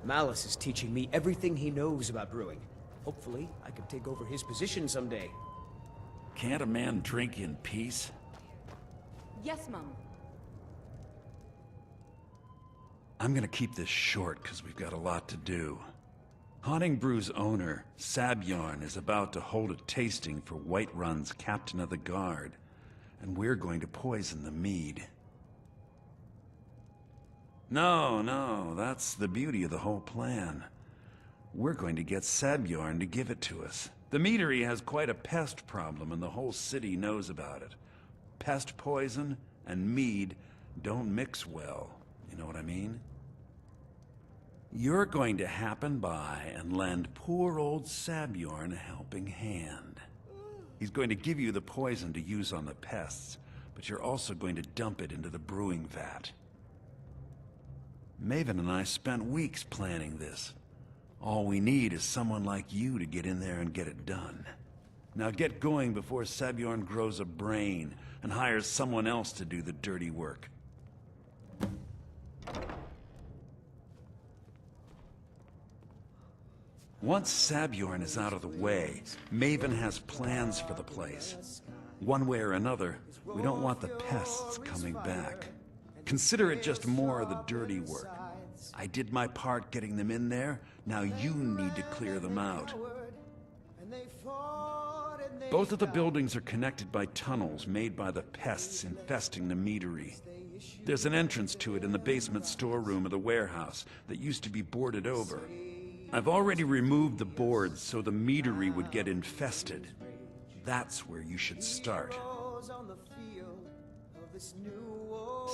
D: Malice is teaching me everything he knows about brewing. Hopefully, I can take over his position someday.
P: Can't a man drink in peace?
I: Yes, Mum.
P: I'm gonna keep this short, because we've got a lot to do. Haunting Brew's owner, Sabjorn, is about to hold a tasting for Whiterun's Captain of the Guard, and we're going to poison the mead. No, that's the beauty of the whole plan. We're going to get Sabjorn to give it to us. The meadery has quite a pest problem, and the whole city knows about it. Pest poison and mead don't mix well, you know what I mean? You're going to happen by and lend poor old Sabjorn a helping hand. He's going to give you the poison to use on the pests, but you're also going to dump it into the brewing vat. Maven and I spent weeks planning this. All we need is someone like you to get in there and get it done. Now get going before Sabjorn grows a brain and hires someone else to do the dirty work. Once Sabjorn is out of the way, Maven has plans for the place. One way or another, we don't want the pests coming back. Consider it just more of the dirty work. I did my part getting them in there, now you need to clear them out. Both of the buildings are connected by tunnels made by the pests infesting the meadery. There's an entrance to it in the basement storeroom of the warehouse that used to be boarded over. I've already removed the boards so the meadery would get infested. That's where you should start.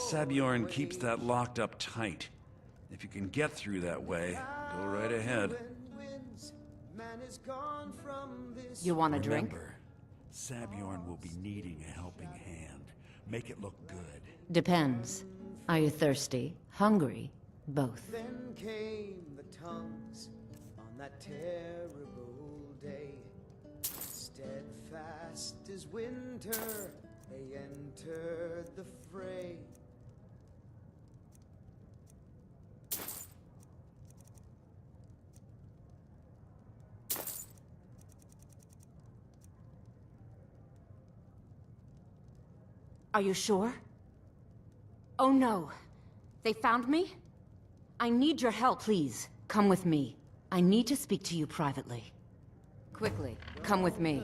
P: Sabjorn keeps that locked up tight. If you can get through that way, go right ahead.
I: You want a drink?
P: Remember, Sabjorn will be needing a helping hand. Make it look good.
I: Depends. Are you thirsty? Hungry? Both.
T: Then came the tongues on that terrible day. Steadfast as winter, they entered the fray.
I: Are you sure? Oh no. They found me? I need your help, please. Come with me. I need to speak to you privately. Quickly, come with me.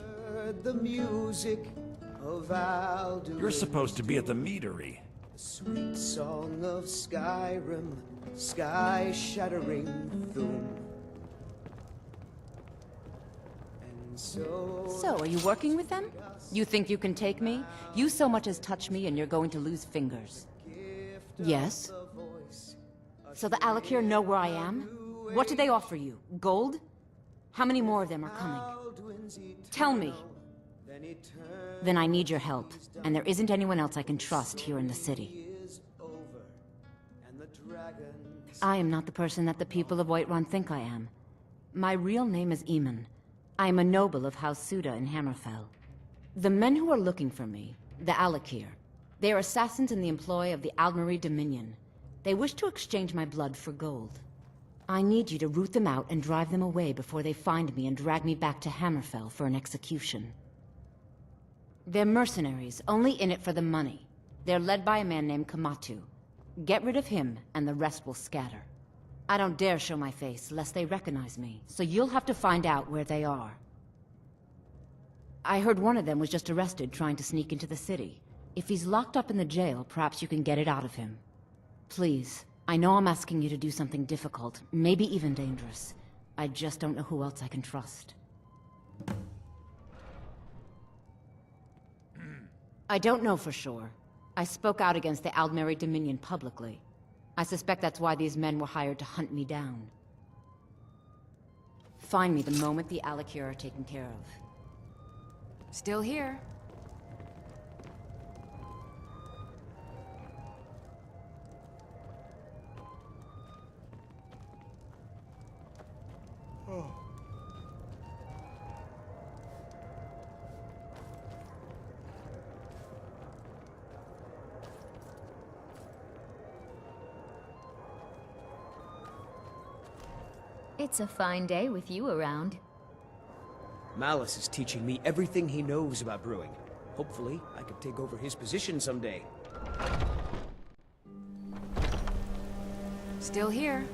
T: The music of Alduin.
P: You're supposed to be at the meadery.
T: The sweet song of Skyrim, sky-shattering Thum. And
I: So, are you working with them? You think you can take me? You so much as touch me and you're going to lose fingers. Yes? So the Alakir know where I am? What did they offer you? Gold? How many more of them are coming? Tell me. Then I need your help, and there isn't anyone else I can trust here in the city. I am not the person that the people of Whiterun think I am. My real name is Eamon. I am a noble of House Suda in Hammerfell. The men who are looking for me, the Alakir, they are assassins in the employ of the Aldmeri Dominion. They wish to exchange my blood for gold. I need you to root them out and drive them away before they find me and drag me back to Hammerfell for an execution. They're mercenaries, only in it for the money. They're led by a man named Kamatu. Get rid of him, and the rest will scatter. I don't dare show my face, lest they recognize me, so you'll have to find out where they are. I heard one of them was just arrested trying to sneak into the city. If he's locked up in the jail, perhaps you can get it out of him. Please, I know I'm asking you to do something difficult, maybe even dangerous. I just don't know who else I can trust. I don't know for sure. I spoke out against the Aldmeri Dominion publicly. I suspect that's why these men were hired to hunt me down. Find me the moment the Alakir are taken care of.
A: Still here.
F: It's a fine day with you around.
D: Malice is teaching me everything he knows about brewing. Hopefully, I can take over his position someday.
A: Still here.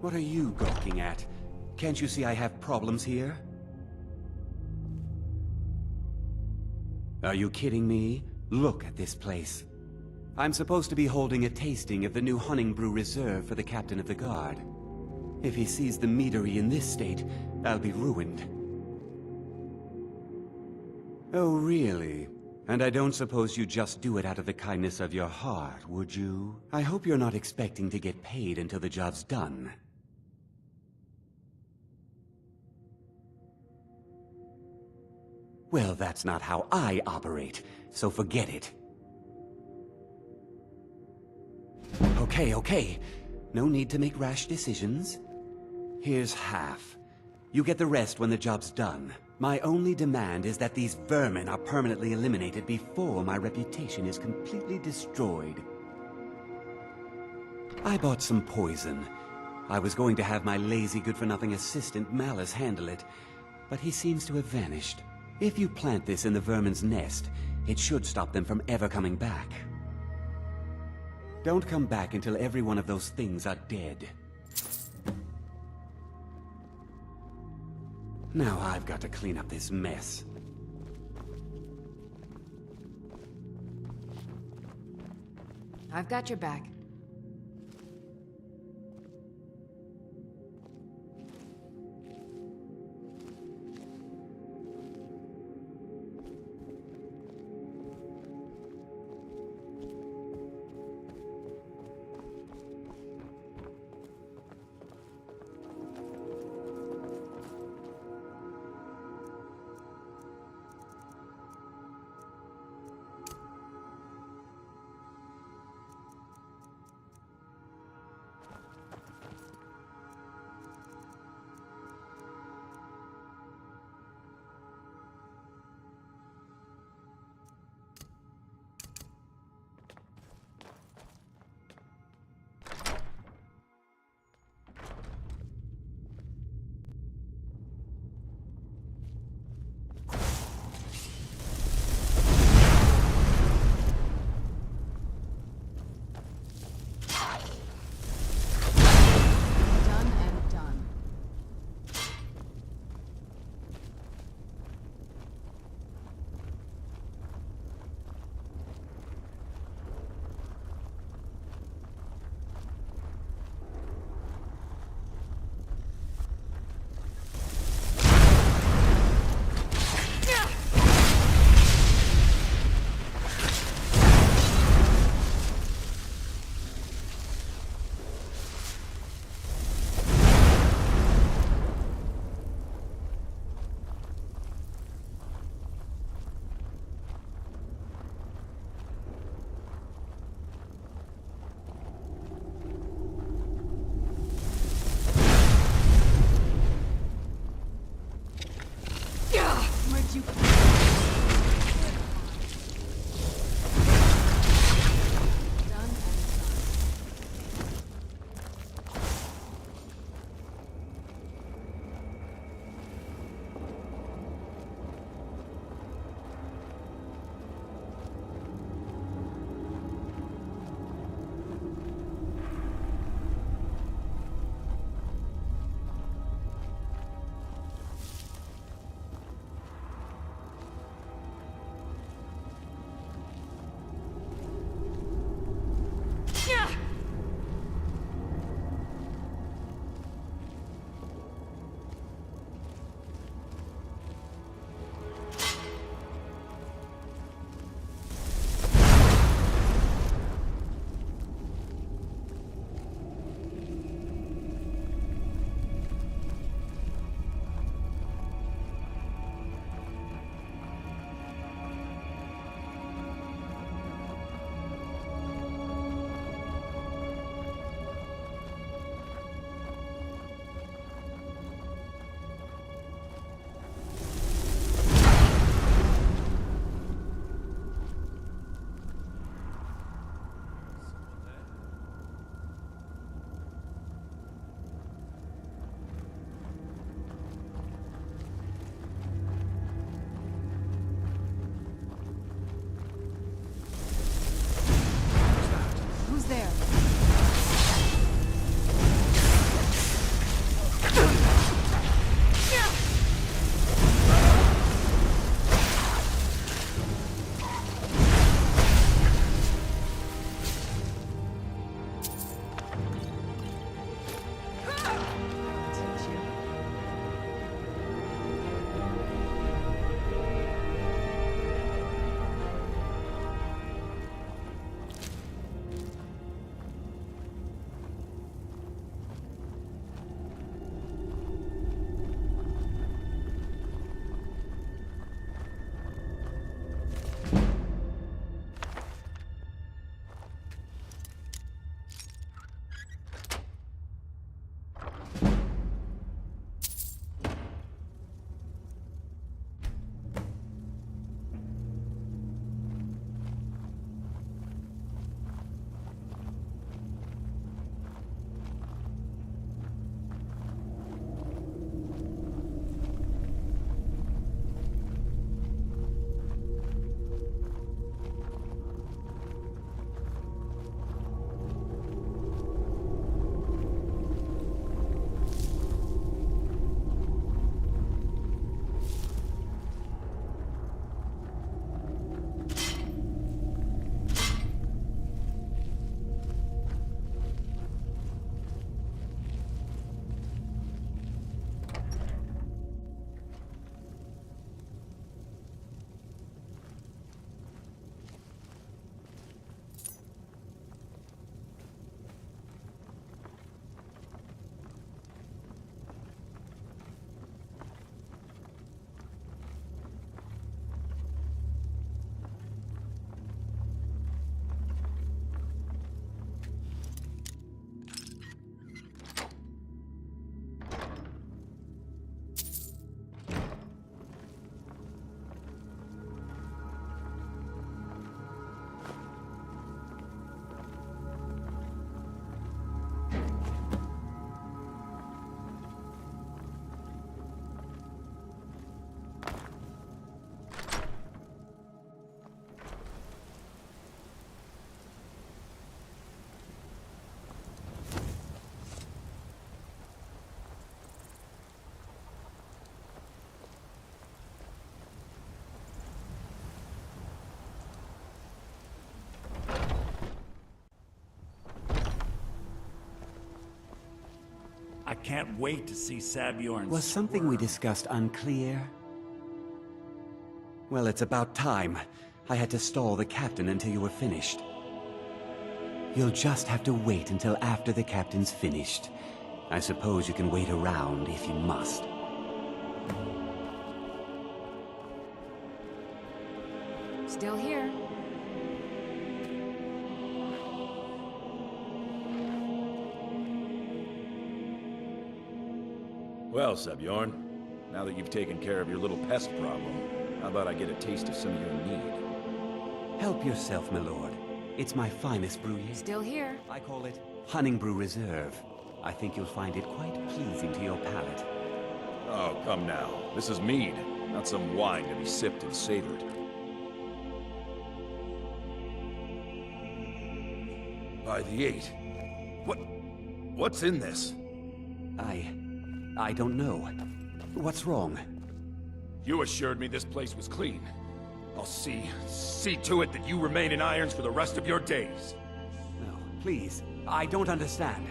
U: What are you gawking at? Can't you see I have problems here? Are you kidding me? Look at this place. I'm supposed to be holding a tasting of the new Hunting Brew Reserve for the Captain of the Guard. If he sees the meadery in this state, I'll be ruined. Oh, really? And I don't suppose you just do it out of the kindness of your heart, would you? I hope you're not expecting to get paid until the job's done. Well, that's not how I operate, so forget it. Okay. No need to make rash decisions. Here's half. You get the rest when the job's done. My only demand is that these vermin are permanently eliminated before my reputation is completely destroyed. I bought some poison. I was going to have my lazy good-for-nothing assistant Malice handle it, but he seems to have vanished. If you plant this in the vermin's nest, it should stop them from ever coming back. Don't come back until every one of those things are dead. Now I've got to clean up this mess.
A: I've got your back.
P: I can't wait to see Sabjorn.
U: Was something we discussed unclear? Well, it's about time. I had to stall the captain until you were finished. You'll just have to wait until after the captain's finished. I suppose you can wait around if you must.
C: Still here.
E: Well, Sabjorn, now that you've taken care of your little pest problem, how about I get a taste of some of your mead?
U: Help yourself, my lord. It's my finest brew yet.
C: Still here.
U: I call it Honningbrew Reserve. I think you'll find it quite pleasing to your palate.
E: Oh, come now. This is mead, not some wine to be sipped and savored. By the 8. What's in this?
U: I don't know. What's wrong?
E: You assured me this place was clean. I'll see to it that you remain in irons for the rest of your days.
U: No, please. I don't understand.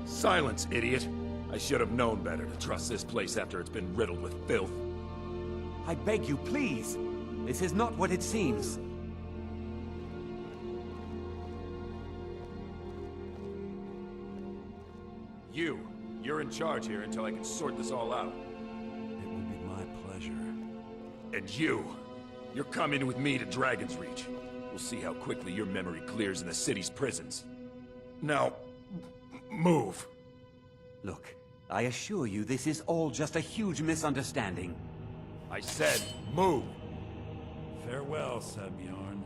E: Silence, idiot. I should have known better to trust this place after it's been riddled with filth.
U: I beg you, please. This is not what it seems.
E: You're in charge here until I can sort this all out.
P: It will be my pleasure.
E: And you're coming with me to Dragon's Reach. We'll see how quickly your memory clears in the city's prisons. Now, move.
U: Look, I assure you this is all just a huge misunderstanding.
E: I said, move.
P: Farewell, Sabjorn.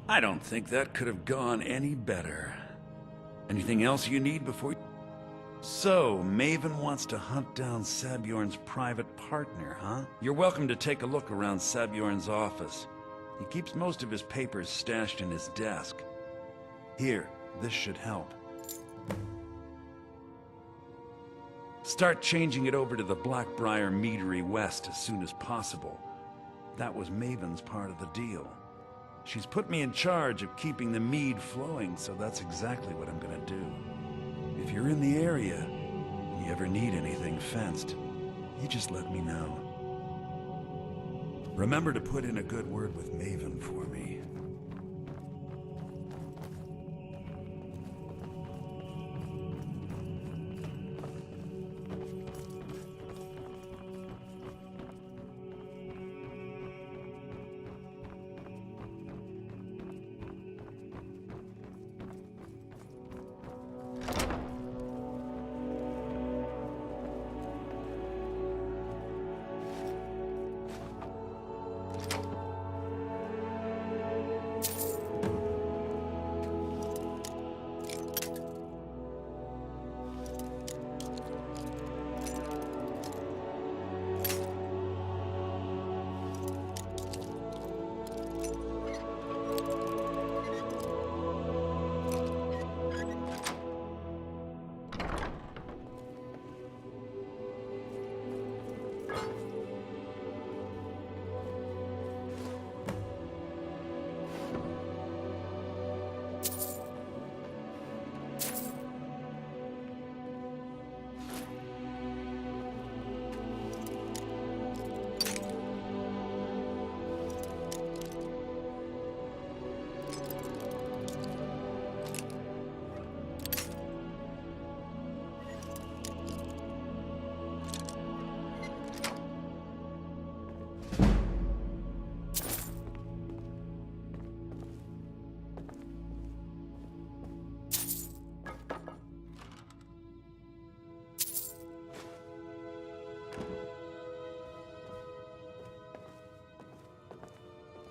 P: I don't think that could have gone any better. Anything else you need before you... So, Maven wants to hunt down Sabjorn's private partner, huh? You're welcome to take a look around Sabjorn's office. He keeps most of his papers stashed in his desk. Here, this should help. Start changing it over to the Blackbriar Meadery West as soon as possible. That was Maven's part of the deal. She's put me in charge of keeping the mead flowing, so that's exactly what I'm gonna do. If you're in the area, and you ever need anything fenced, you just let me know. Remember to put in a good word with Maven for me.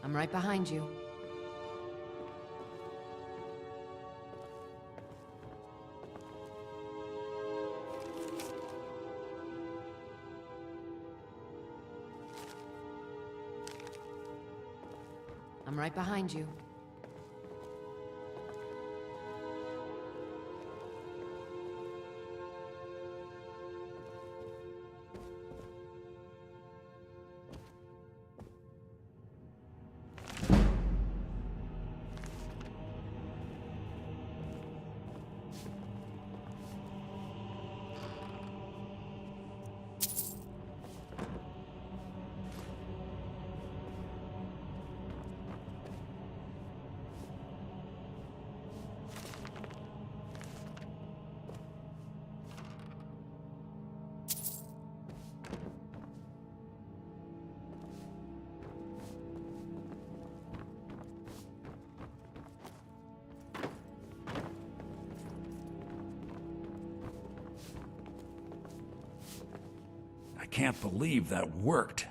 C: I'm right behind you. I'm right behind you.
P: can't believe that worked.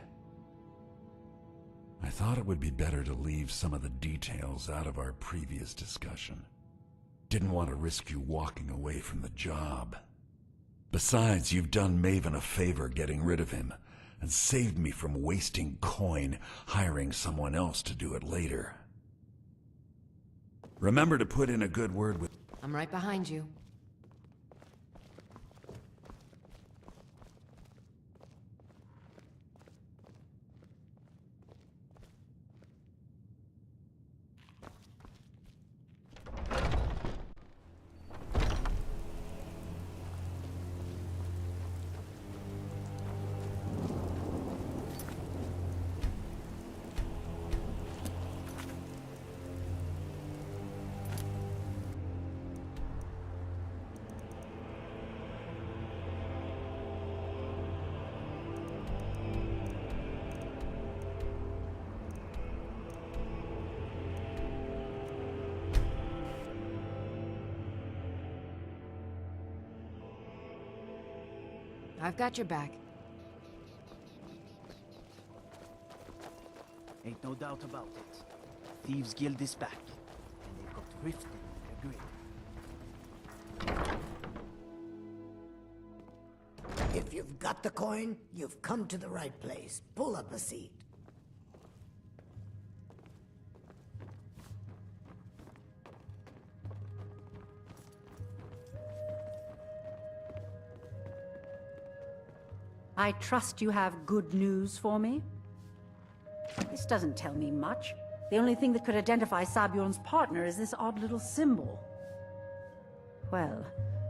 P: I thought it would be better to leave some of the details out of our previous discussion. Didn't want to risk you walking away from the job. Besides, you've done Maven a favor getting rid of him, and saved me from wasting coin hiring someone else to do it later. Remember to put in a good word with...
C: I'm right behind you. I've got your back.
D: Ain't no doubt about it. Thieves Guild is back. And they've got Riften agreed.
L: If you've got the coin, you've come to the right place. Pull up a seat.
R: I trust you have good news for me? This doesn't tell me much. The only thing that could identify Sabjorn's partner is this odd little symbol. Well,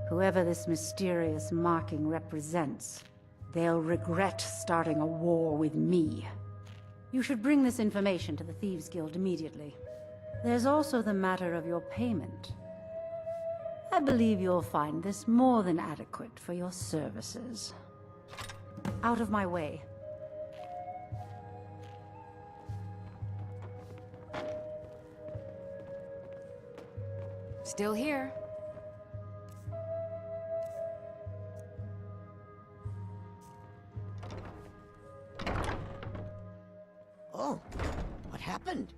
R: whoever this mysterious marking represents, they'll regret starting a war with me. You should bring this information to the Thieves Guild immediately. There's also the matter of your payment. I believe you'll find this more than adequate for your services. Out of my way.
C: Still here.
L: Oh, what happened?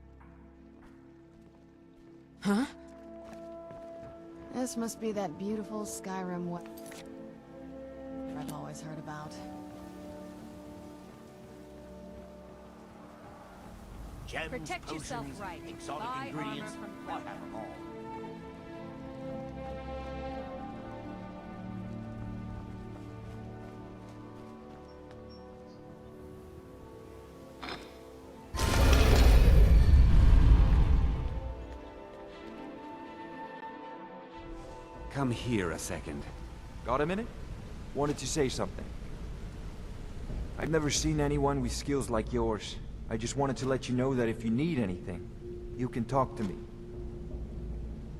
A: Huh? This must be that beautiful Skyrim I've always heard about.
J: Gems,
C: Protect yourself
J: potions,
C: right.
J: exotic
C: Buy
J: ingredients,
C: armor from
J: I have them all.
U: Come here a second.
M: Got a minute? Wanted to say something. I've never seen anyone with skills like yours. I just wanted to let you know that if you need anything, you can talk to me.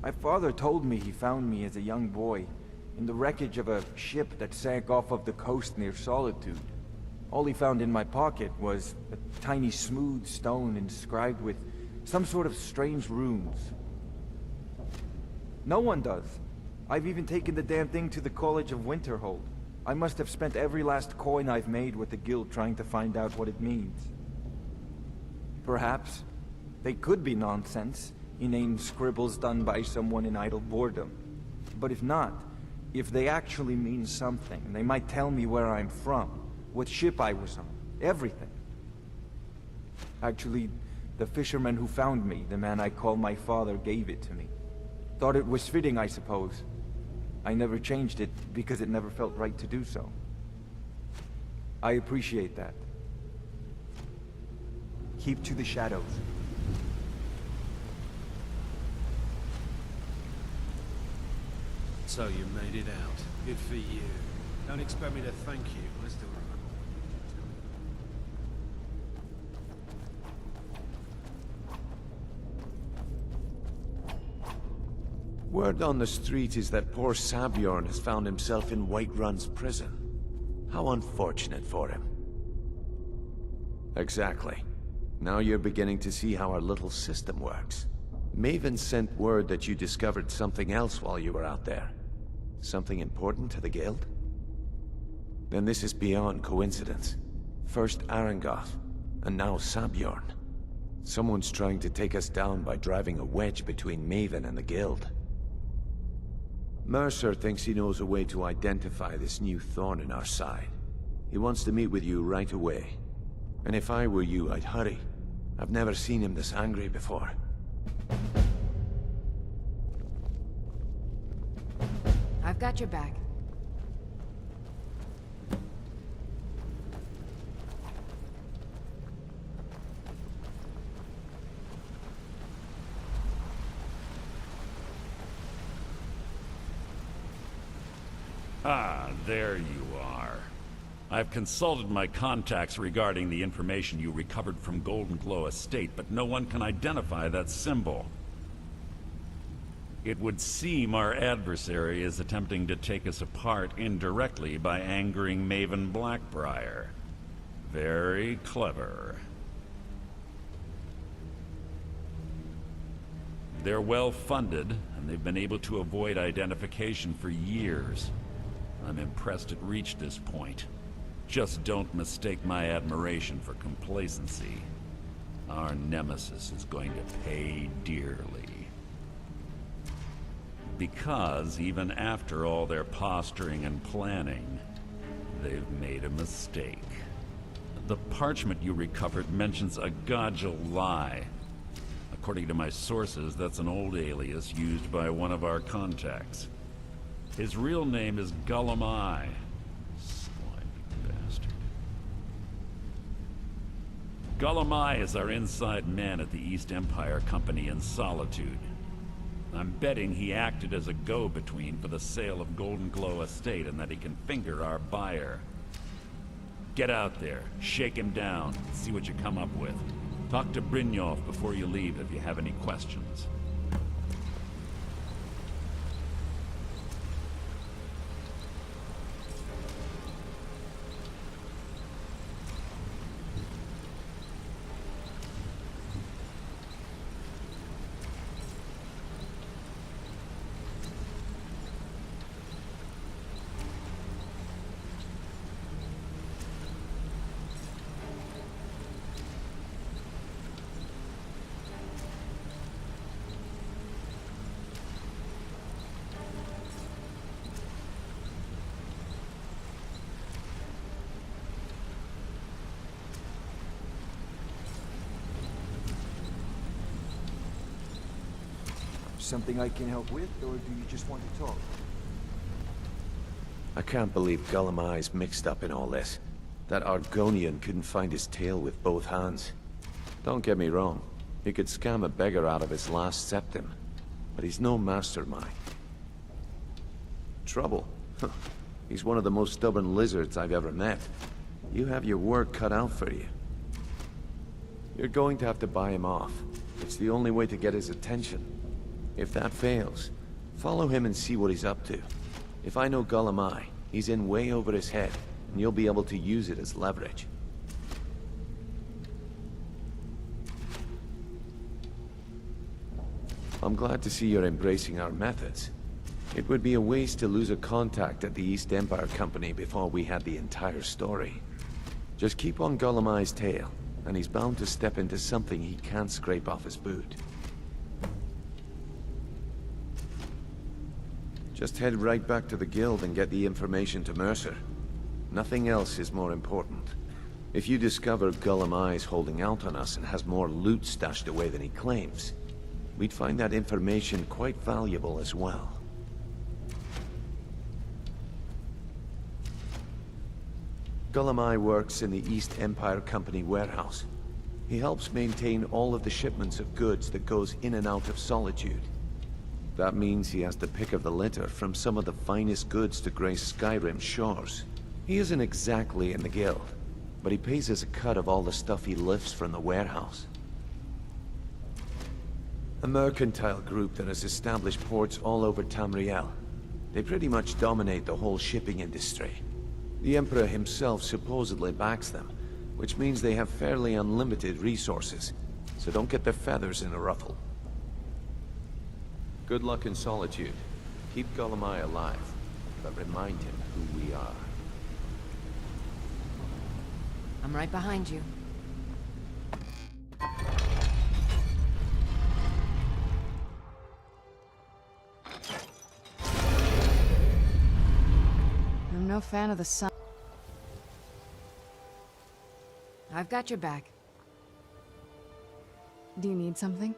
M: My father told me he found me as a young boy in the wreckage of a ship that sank off of the coast near Solitude. All he found in my pocket was a tiny smooth stone inscribed with some sort of strange runes. No one does. I've even taken the damn thing to the College of Winterhold. I must have spent every last coin I've made with the guild trying to find out what it means. Perhaps they could be nonsense, inane scribbles done by someone in idle boredom. But if not, if they actually mean something, they might tell me where I'm from, what ship I was on, everything. Actually, the fisherman who found me, the man I call my father, gave it to me. Thought it was fitting, I suppose. I never changed it because it never felt right to do so. I appreciate that. Keep to the shadows.
K: So you made it out. Good for you. Don't expect me to thank you. Let's do it.
G: Word on the street is that poor Sabjorn has found himself in Whiterun's prison. How unfortunate for him. Exactly. Now you're beginning to see how our little system works. Maven sent word that you discovered something else while you were out there. Something important to the guild? then this is beyond coincidence. First Arangoth, and now Sabjorn. Someone's trying to take us down by driving a wedge between Maven and the Guild. Mercer thinks he knows a way to identify this new thorn in our side. He wants to meet with you right away. And if I were you, I'd hurry. I've never seen him this angry before.
A: I've got your back.
P: Ah, there you are. I've consulted my contacts regarding the information you recovered from Golden Glow Estate, but no one can identify that symbol. It would seem our adversary is attempting to take us apart indirectly by angering Maven Blackbriar. Very clever. They're well funded, and they've been able to avoid identification for years. I'm impressed it reached this point. Just don't mistake my admiration for complacency. Our nemesis is going to pay dearly. Because even after all their posturing and planning, they've made a mistake. The parchment you recovered mentions a Godjal lie. According to my sources, that's an old alias used by one of our contacts. His real name is Gullum. Slimy bastard. Gullum is our inside man at the East Empire Company in Solitude. I'm betting he acted as a go-between for the sale of Golden Glow Estate and that he can finger our buyer. Get out there, shake him down, see what you come up with. Talk to Brynjolf before you leave if you have any questions.
M: Something I can help with, or do you just want to talk?
G: I can't believe Gullum mixed up in all this. That Argonian couldn't find his tail with both hands. Don't get me wrong, he could scam a beggar out of his last septim, but he's no mastermind. Trouble? He's one of the most stubborn lizards I've ever met. You have your work cut out for you. You're going to have to buy him off. It's the only way to get his attention. If that fails, follow him and see what he's up to. If I know Gullum, he's in way over his head, and you'll be able to use it as leverage. I'm glad to see you're embracing our methods. It would be a waste to lose a contact at the East Empire Company before we had the entire story. Just keep on Gullum's tail, and he's bound to step into something he can't scrape off his boot. Just head right back to the Guild and get the information to Mercer. Nothing else is more important. If you discover Gullum holding out on us and has more loot stashed away than he claims, we'd find that information quite valuable as well. Gullum works in the East Empire Company warehouse. He helps maintain all of the shipments of goods that goes in and out of Solitude. That means he has the pick of the litter from some of the finest goods to grace Skyrim's shores. He isn't exactly in the Guild, but he pays us a cut of all the stuff he lifts from the warehouse. A mercantile group that has established ports all over Tamriel. They pretty much dominate the whole shipping industry. The Emperor himself supposedly backs them, which means they have fairly unlimited resources, so don't get their feathers in a ruffle. Good luck in Solitude. Keep Gullum alive, but remind him who we are.
C: I'm right behind you.
A: I'm no fan of the sun.
C: I've got your back.
A: Do you need something?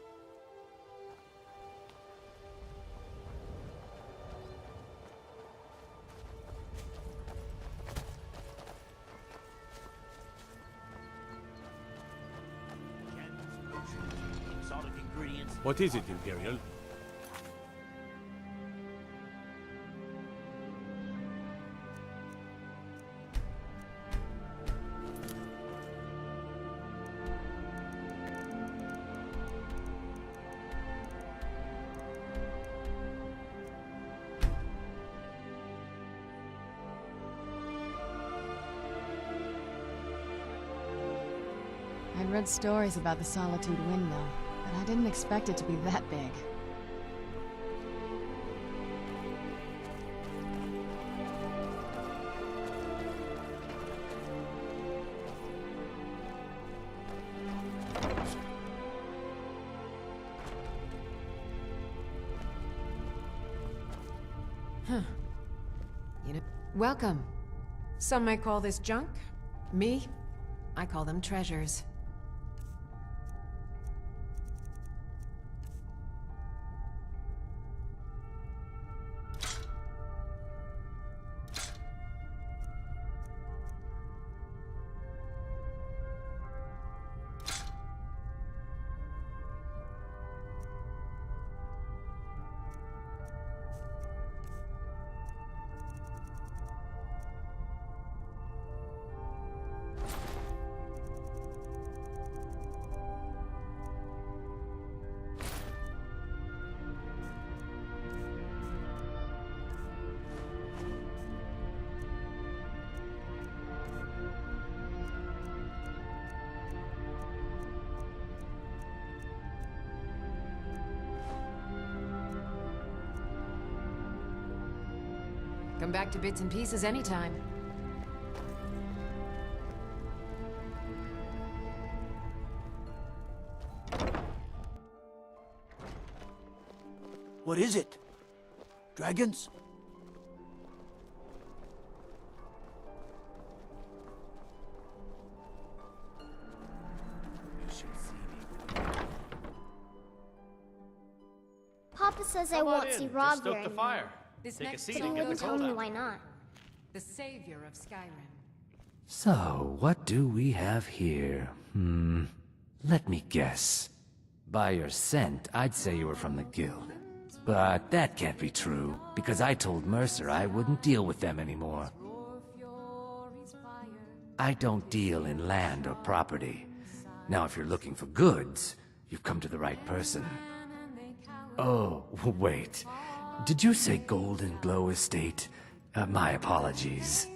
J: Exotic ingredients.
K: What is it, Imperial?
A: I'd read stories about the Solitude Windmill, but I didn't expect it to be that big.
C: Huh. You know, welcome. Some might call this junk. Me, I call them treasures. Come back to bits and pieces anytime.
D: What is it? Dragons?
B: Papa says I won't see Rob here anymore.
C: fire. This
B: But he wouldn't tell me why not.
C: The savior of Skyrim.
V: So, what do we have here? Let me guess. By your scent, I'd say you were from the Guild. But that can't be true, because I told Mercer I wouldn't deal with them anymore. I don't deal in land or property. Now, if you're looking for goods, you've come to the right person. Oh, wait. Did you say Golden Glow Estate? My apologies.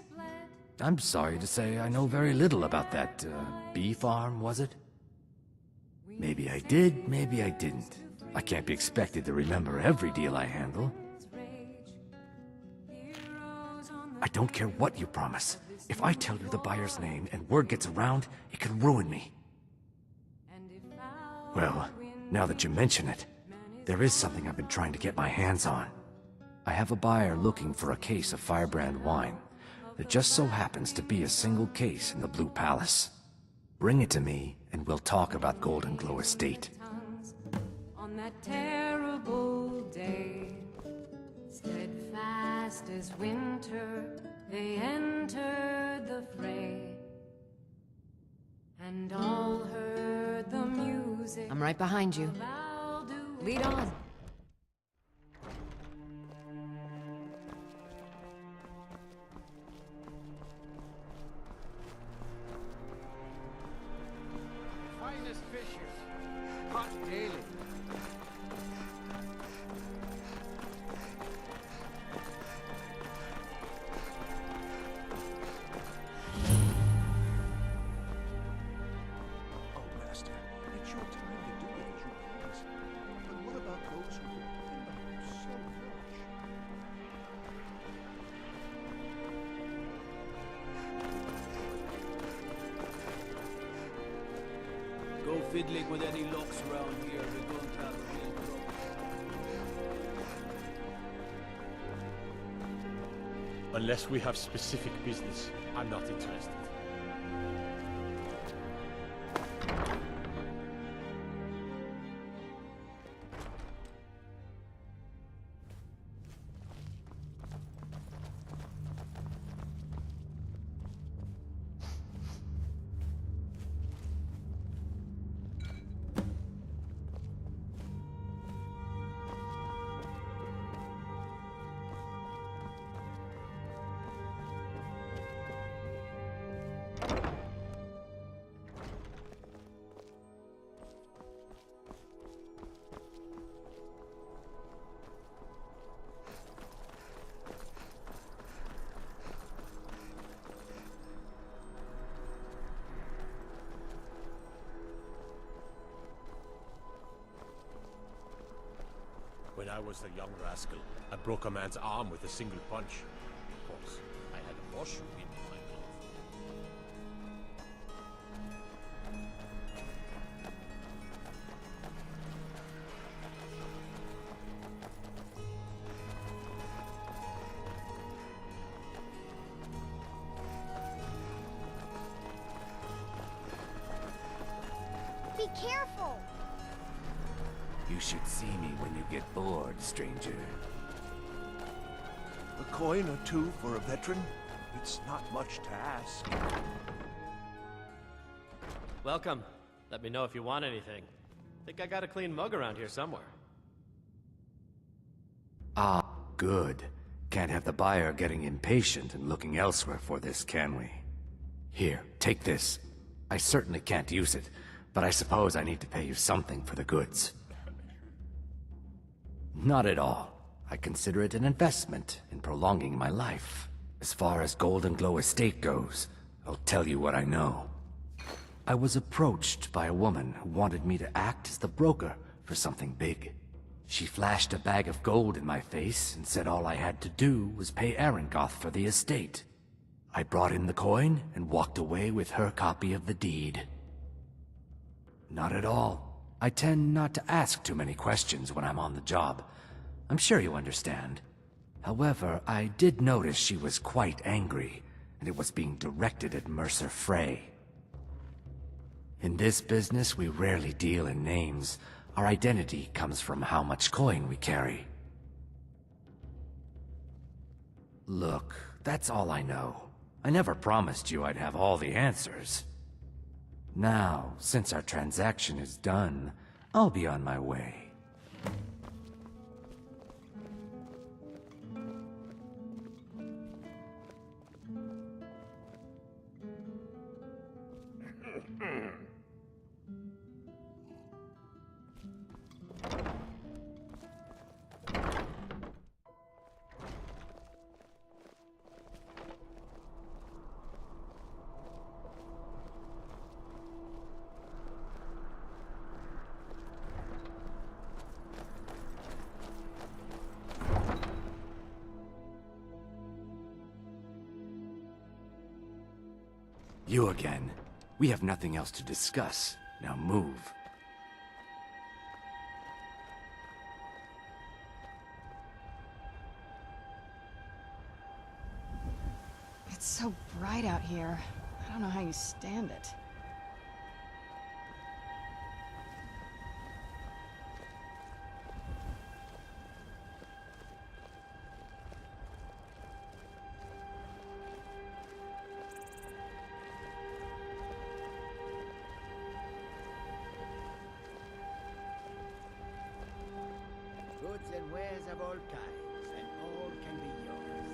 V: I'm sorry to say I know very little about that, bee farm, was it? Maybe I did, maybe I didn't. I can't be expected to remember every deal I handle. I don't care what you promise. If I tell you the buyer's name and word gets around, it could ruin me. Well, now that you mention it, there is something I've been trying to get my hands on. I have a buyer looking for a case of Firebrand wine. There just so happens to be a single case in the Blue Palace. Bring it to me, and we'll talk about Golden Glow Estate.
C: On that terrible day, steadfast as winter, they entered the fray, and all heard the music. I'm right behind you. Lead on.
D: Finest fishes, caught daily.
H: Oh, Master, it's your time to do it as you please. But what about those
D: fiddling with any locks around here, we're going to have a real trouble.
O: Unless we have specific business, I'm not interested. When I was a young rascal, I broke a man's arm with a single punch. Of course, I had a horseshoe in my glove.
B: Be careful!
V: You should see me when you get bored, stranger.
H: A coin or two for a veteran? It's not much to ask.
Q: Welcome. Let me know if you want anything. Think I got a clean mug around here somewhere.
V: Ah, good. Can't have the buyer getting impatient and looking elsewhere for this, can we? Here, take this. I certainly can't use it, but I suppose I need to pay you something for the goods. Not at all. I consider it an investment in prolonging my life. As far as Golden Glow Estate goes, I'll tell you what I know. I was approached by a woman who wanted me to act as the broker for something big. She flashed a bag of gold in my face and said all I had to do was pay Arangoth for the estate. I brought in the coin and walked away with her copy of the deed. Not at all. I tend not to ask too many questions when I'm on the job. I'm sure you understand. However, I did notice she was quite angry, and it was being directed at Mercer Frey. In this business, we rarely deal in names. Our identity comes from how much coin we carry. Look, that's all I know. I never promised you I'd have all the answers. Now, since our transaction is done, I'll be on my way. You again. We have nothing else to discuss. Now move.
A: It's so bright out here. I don't know how you stand it.
T: Goods and wares of all kinds, and all can be yours.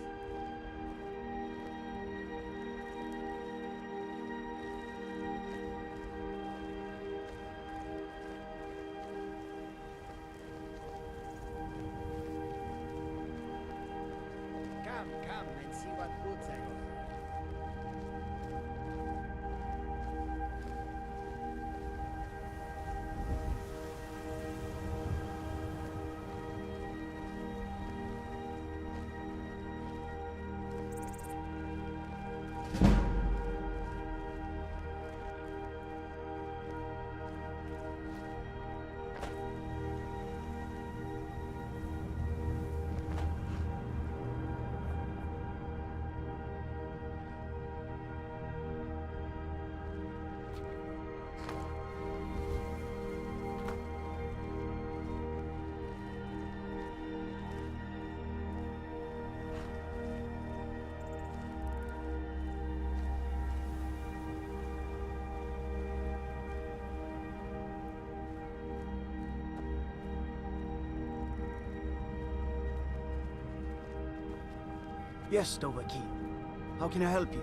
T: Come and see what goods I offer.
D: Yes, Dovahkiin. How can I help you?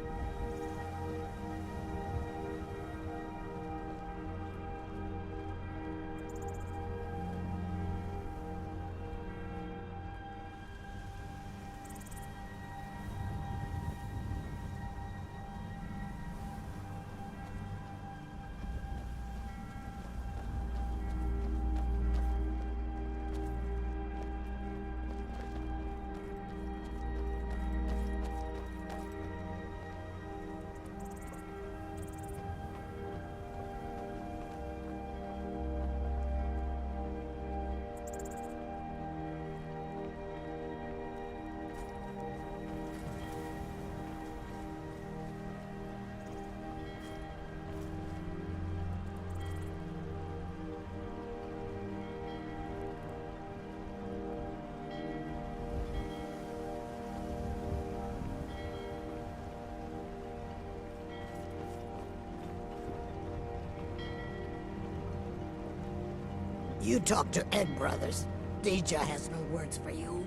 L: You talk to Ed Brothers. Deja has no words for you.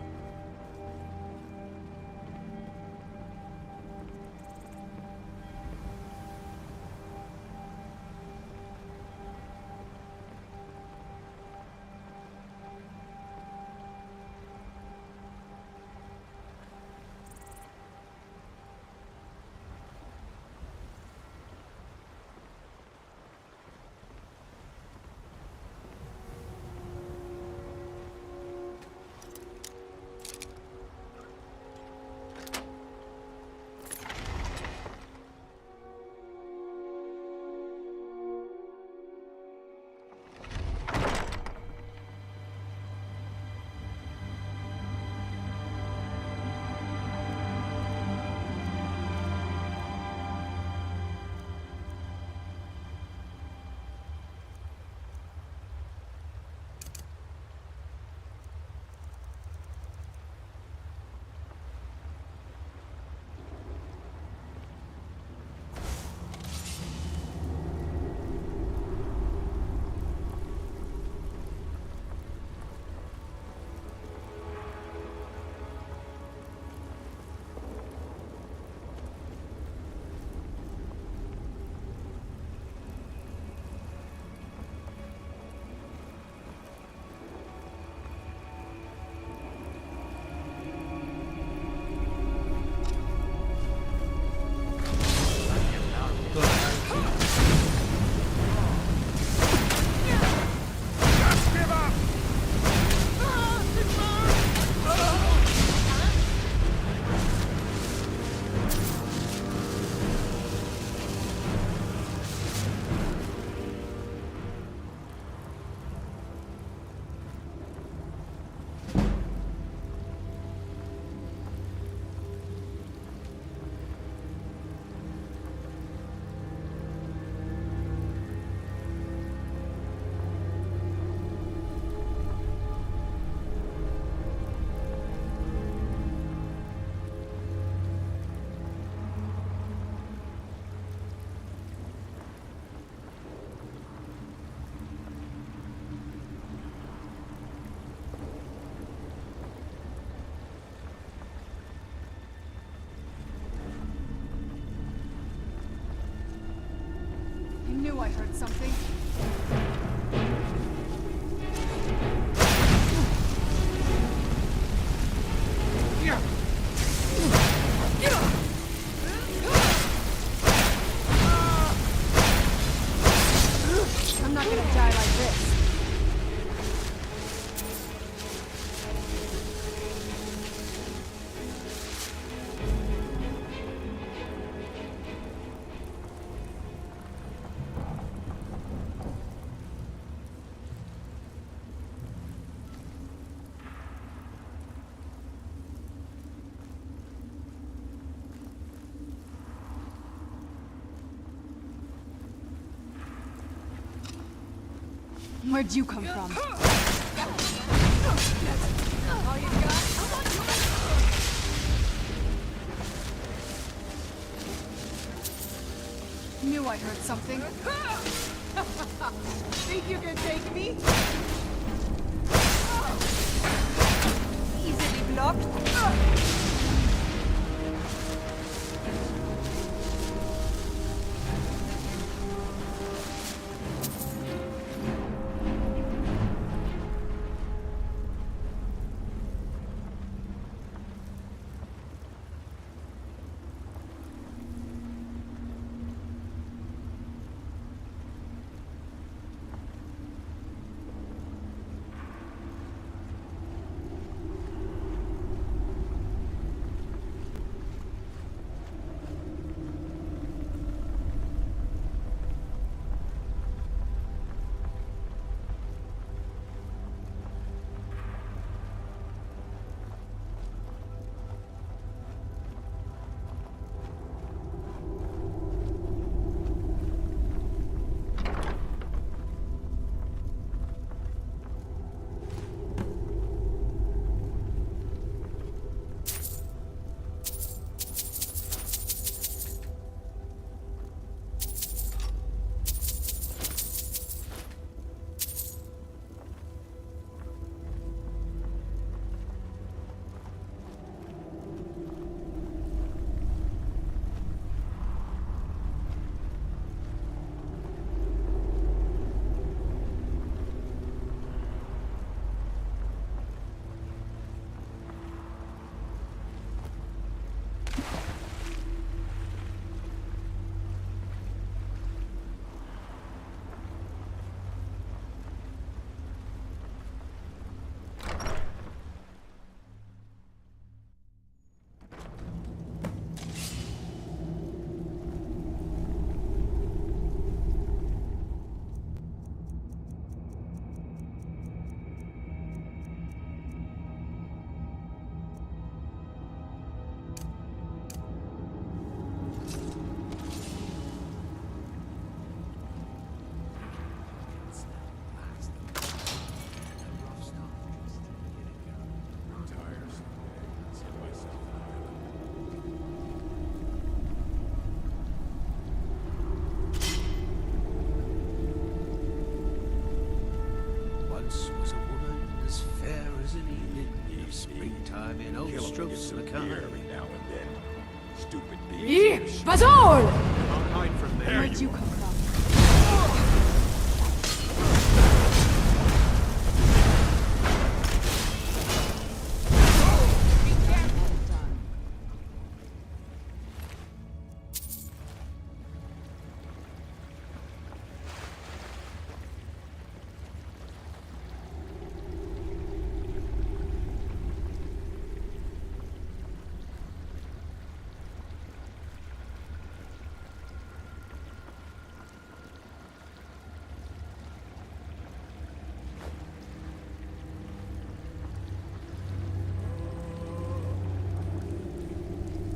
A: I heard something. I'm not gonna die like this. Where'd you come from? All you got? Knew I heard something. Think you can take me? Easily blocked.
K: Springtime in old
E: Kill 'em
K: strokes
E: with
K: of the
E: some beer
K: car.
E: every now and then. Stupid
C: Ih,
E: bees.
C: Bazol!
K: Don't hide from me.
A: Where'd you come from?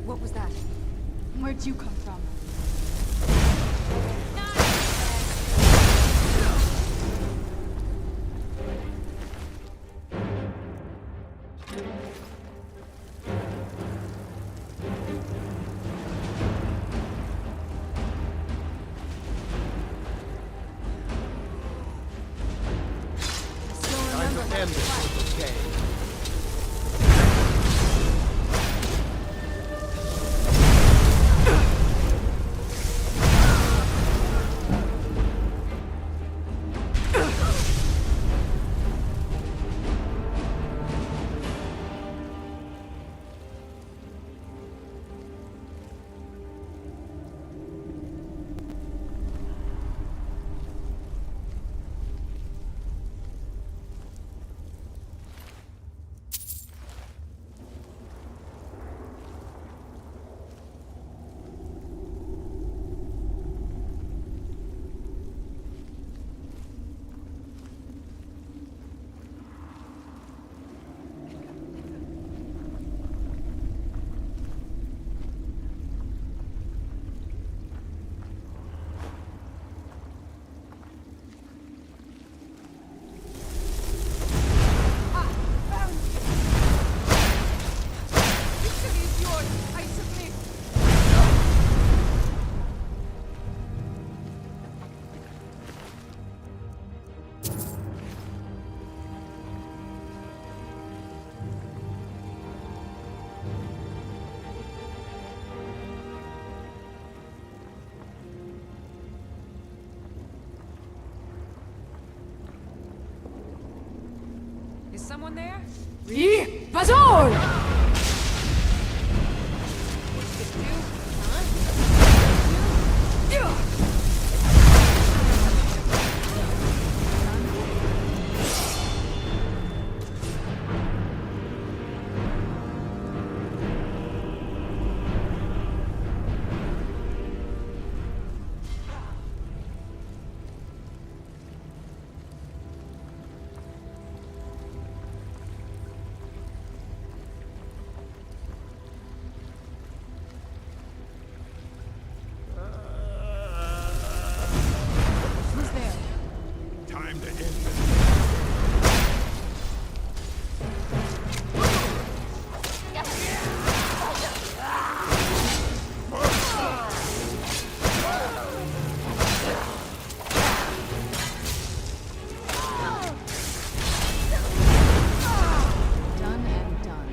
C: What was that?
A: Where'd you come from?
K: Time to end this little game.
C: Is someone there? Ih, Bazol!
E: Time to end this.
A: Done and done.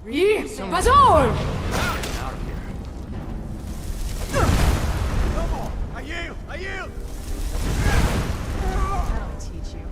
C: Ih, Bazol!
K: No more! I yield! I yield!
A: That'll teach you.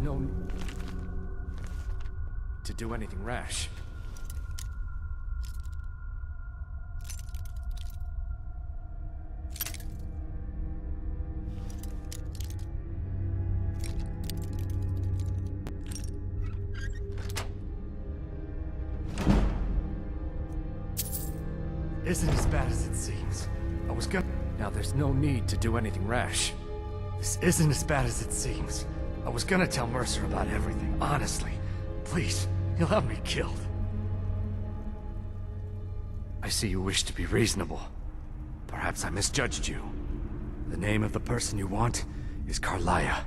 V: no... to do anything rash. Isn't as bad as it seems. I was gonna... Now there's no need to do anything rash. This isn't as bad as it seems. I was gonna tell Mercer about everything, honestly. Please, he'll have me killed. I see you wish to be reasonable. Perhaps I misjudged you. The name of the person you want is Carlia.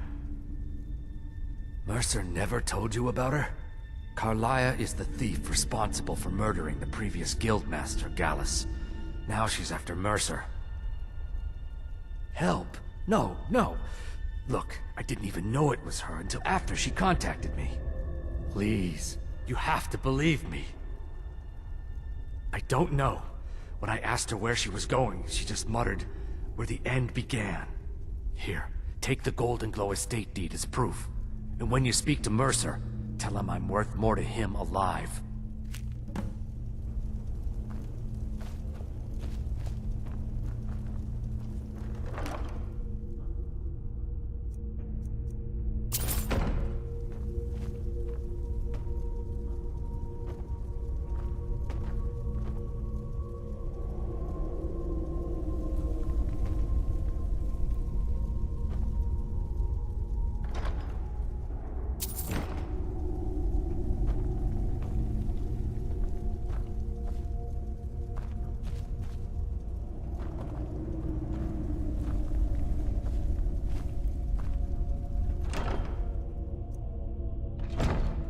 V: Mercer never told you about her? Carlia is the thief responsible for murdering the previous guildmaster, Gallus. Now she's after Mercer. Help? No, no. Look, I didn't even know it was her until after she contacted me. Please, you have to believe me. I don't know. When I asked her where she was going, she just muttered, "Where the end began." Here, take the Golden Glow estate deed as proof. And when you speak to Mercer, tell him I'm worth more to him alive.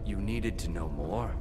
V: You needed to know more?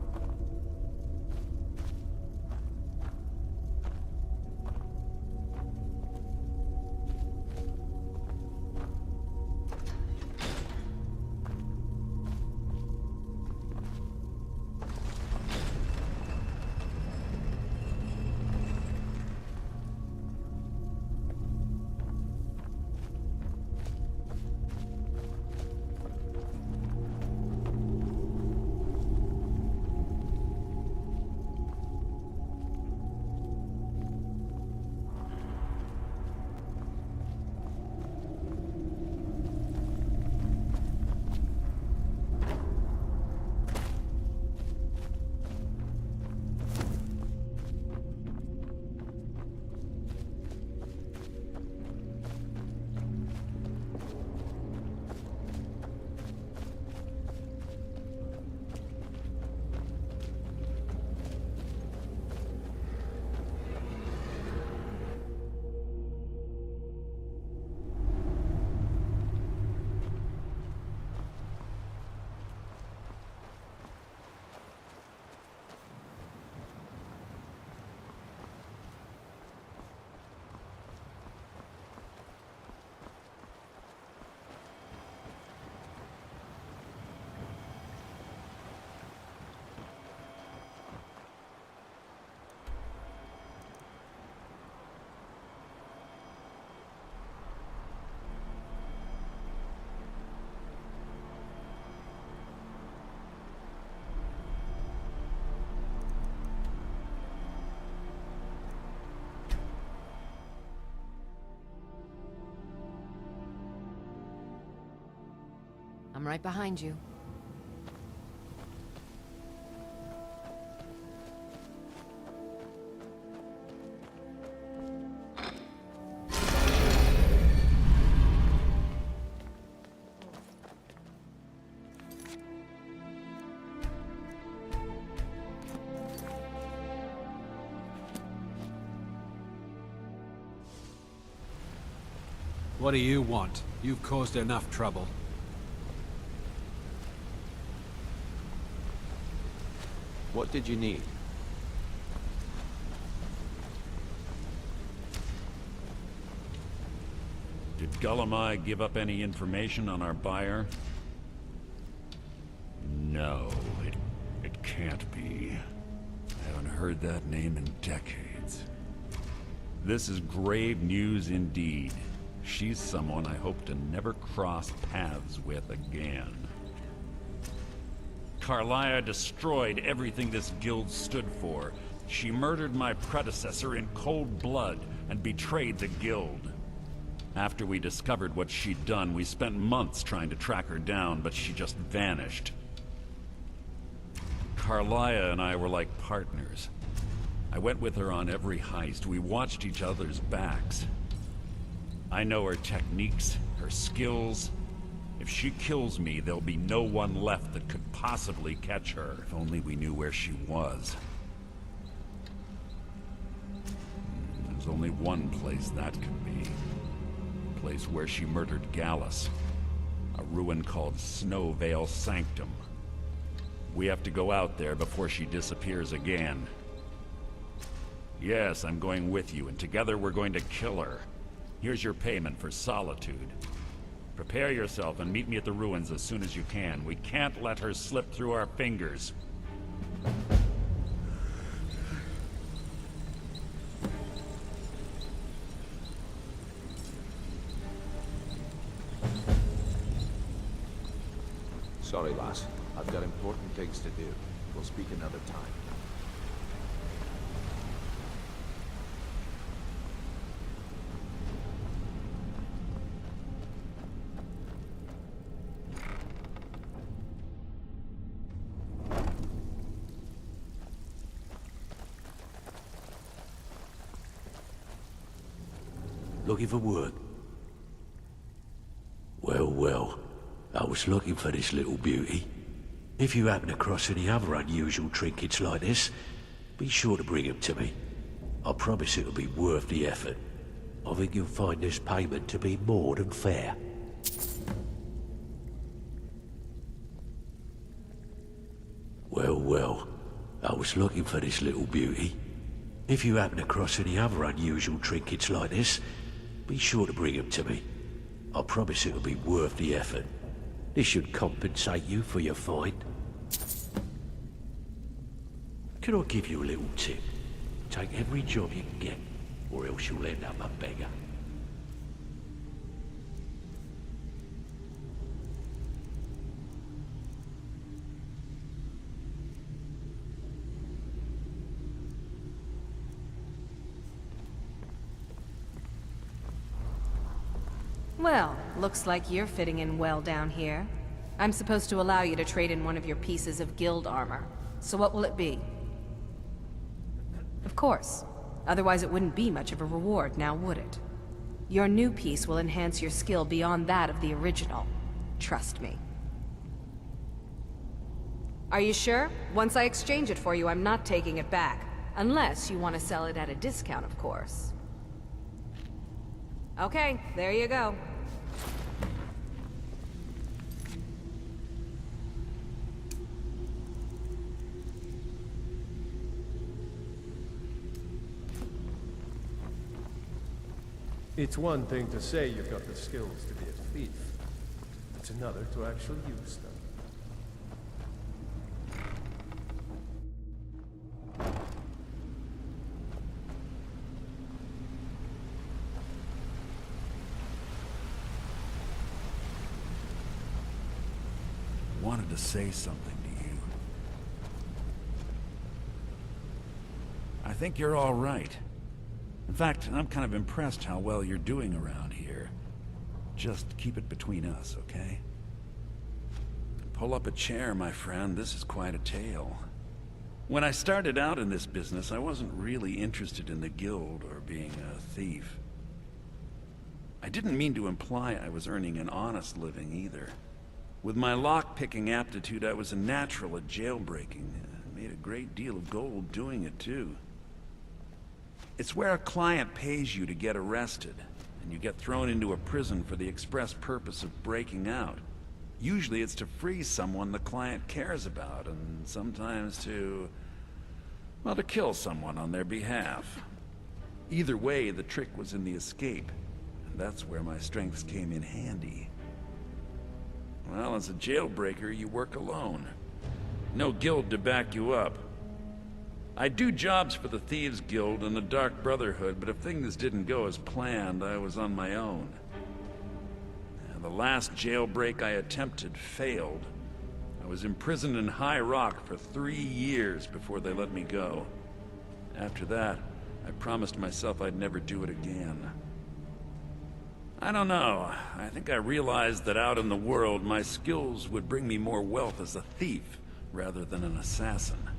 C: I'm right behind you.
K: What do you want? You've caused enough trouble.
G: What did you need?
P: Did Gullamai give up any information on our buyer? No, it can't be. I haven't heard that name in decades. This is grave news indeed. She's someone I hope to never cross paths with again. Carlia destroyed everything this guild stood for. She murdered my predecessor in cold blood and betrayed the guild. After we discovered what she'd done, we spent months trying to track her down, but she just vanished. Carlia and I were like partners. I went with her on every heist. We watched each other's backs. I know her techniques, her skills. If she kills me, there'll be no one left that could possibly catch her. If only we knew where she was. There's only one place that could be. A place where she murdered Gallus. A ruin called Snowvale Sanctum. We have to go out there before she disappears again. Yes, I'm going with you, and together we're going to kill her. Here's your payment for solitude. Prepare yourself and meet me at the ruins as soon as you can. We can't let her slip through our fingers.
G: Sorry, lass. I've got important things to do. We'll speak another time.
V: Looking for work? Well, well. I was looking for this little beauty. If you happen across any other unusual trinkets like this, be sure to bring them to me. I promise it'll be worth the effort. I think you'll find this payment to be more than fair. Well, well. I was looking for this little beauty. If you happen across any other unusual trinkets like this, be sure to bring them to me. I promise it'll be worth the effort. This should compensate you for your find. Can I give you a little tip? Take every job you can get, or else you'll end up a beggar.
C: Well, looks like you're fitting in well down here. I'm supposed to allow you to trade in one of your pieces of guild armor. So what will it be? Of course. Otherwise it wouldn't be much of a reward, now would it? Your new piece will enhance your skill beyond that of the original. Trust me. Are you sure? Once I exchange it for you, I'm not taking it back. Unless you want to sell it at a discount, of course. Okay, there you go.
K: It's one thing to say you've got the skills to be a thief. It's another to actually use them.
P: Wanted to say something to you. I think you're all right. In fact, I'm kind of impressed how well you're doing around here. Just keep it between us, okay? Pull up a chair, my friend. This is quite a tale. When I started out in this business, I wasn't really interested in the guild or being a thief. I didn't mean to imply I was earning an honest living either. With my lock-picking aptitude, I was a natural at jailbreaking. I made a great deal of gold doing it, too. It's where a client pays you to get arrested, and you get thrown into a prison for the express purpose of breaking out. Usually it's to free someone the client cares about, and sometimes to kill someone on their behalf. Either way, the trick was in the escape, and that's where my strengths came in handy. Well, as a jailbreaker, you work alone. No guild to back you up. I do jobs for the Thieves Guild and the Dark Brotherhood, but if things didn't go as planned, I was on my own. And the last jailbreak I attempted failed. I was imprisoned in High Rock for 3 years before they let me go. After that, I promised myself I'd never do it again. I don't know. I think I realized that out in the world, my skills would bring me more wealth as a thief, rather than an assassin.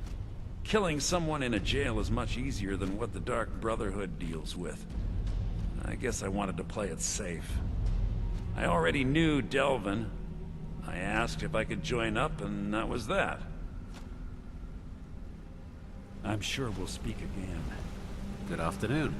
P: Killing someone in a jail is much easier than what the Dark Brotherhood deals with. I guess I wanted to play it safe. I already knew Delvin. I asked if I could join up, and that was that. I'm sure we'll speak again.
U: Good afternoon.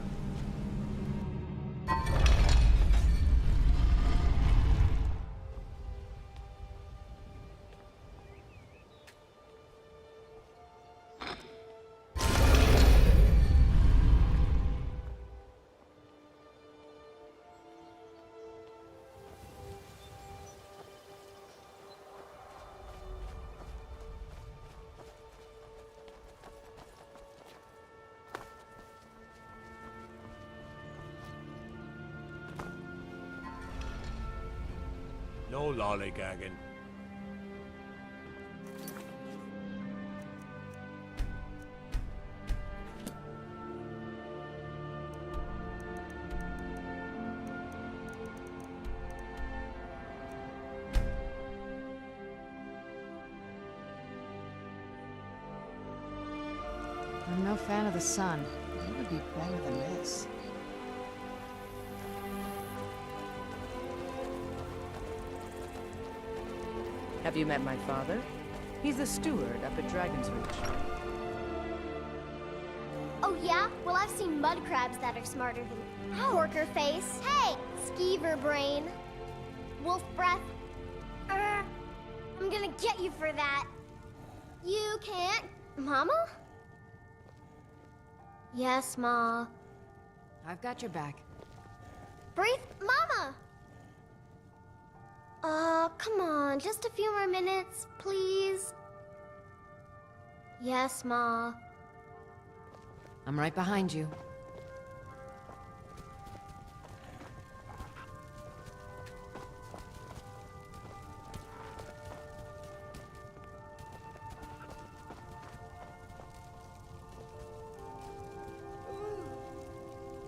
O: No lollygagging.
A: I'm no fan of the sun. It would be better than this.
N: Have you met my father? He's a steward up at Dragon's Reach.
B: Oh yeah? Well, I've seen mud crabs that are smarter than Porker Face. Hey, Skeever Brain. Wolf Breath. I'm gonna get you for that. You can't... Mama? Yes, Ma.
A: I've got your back.
B: Breathe, Mama! Come on, just a few more minutes, please. Yes, Ma.
A: I'm right behind you.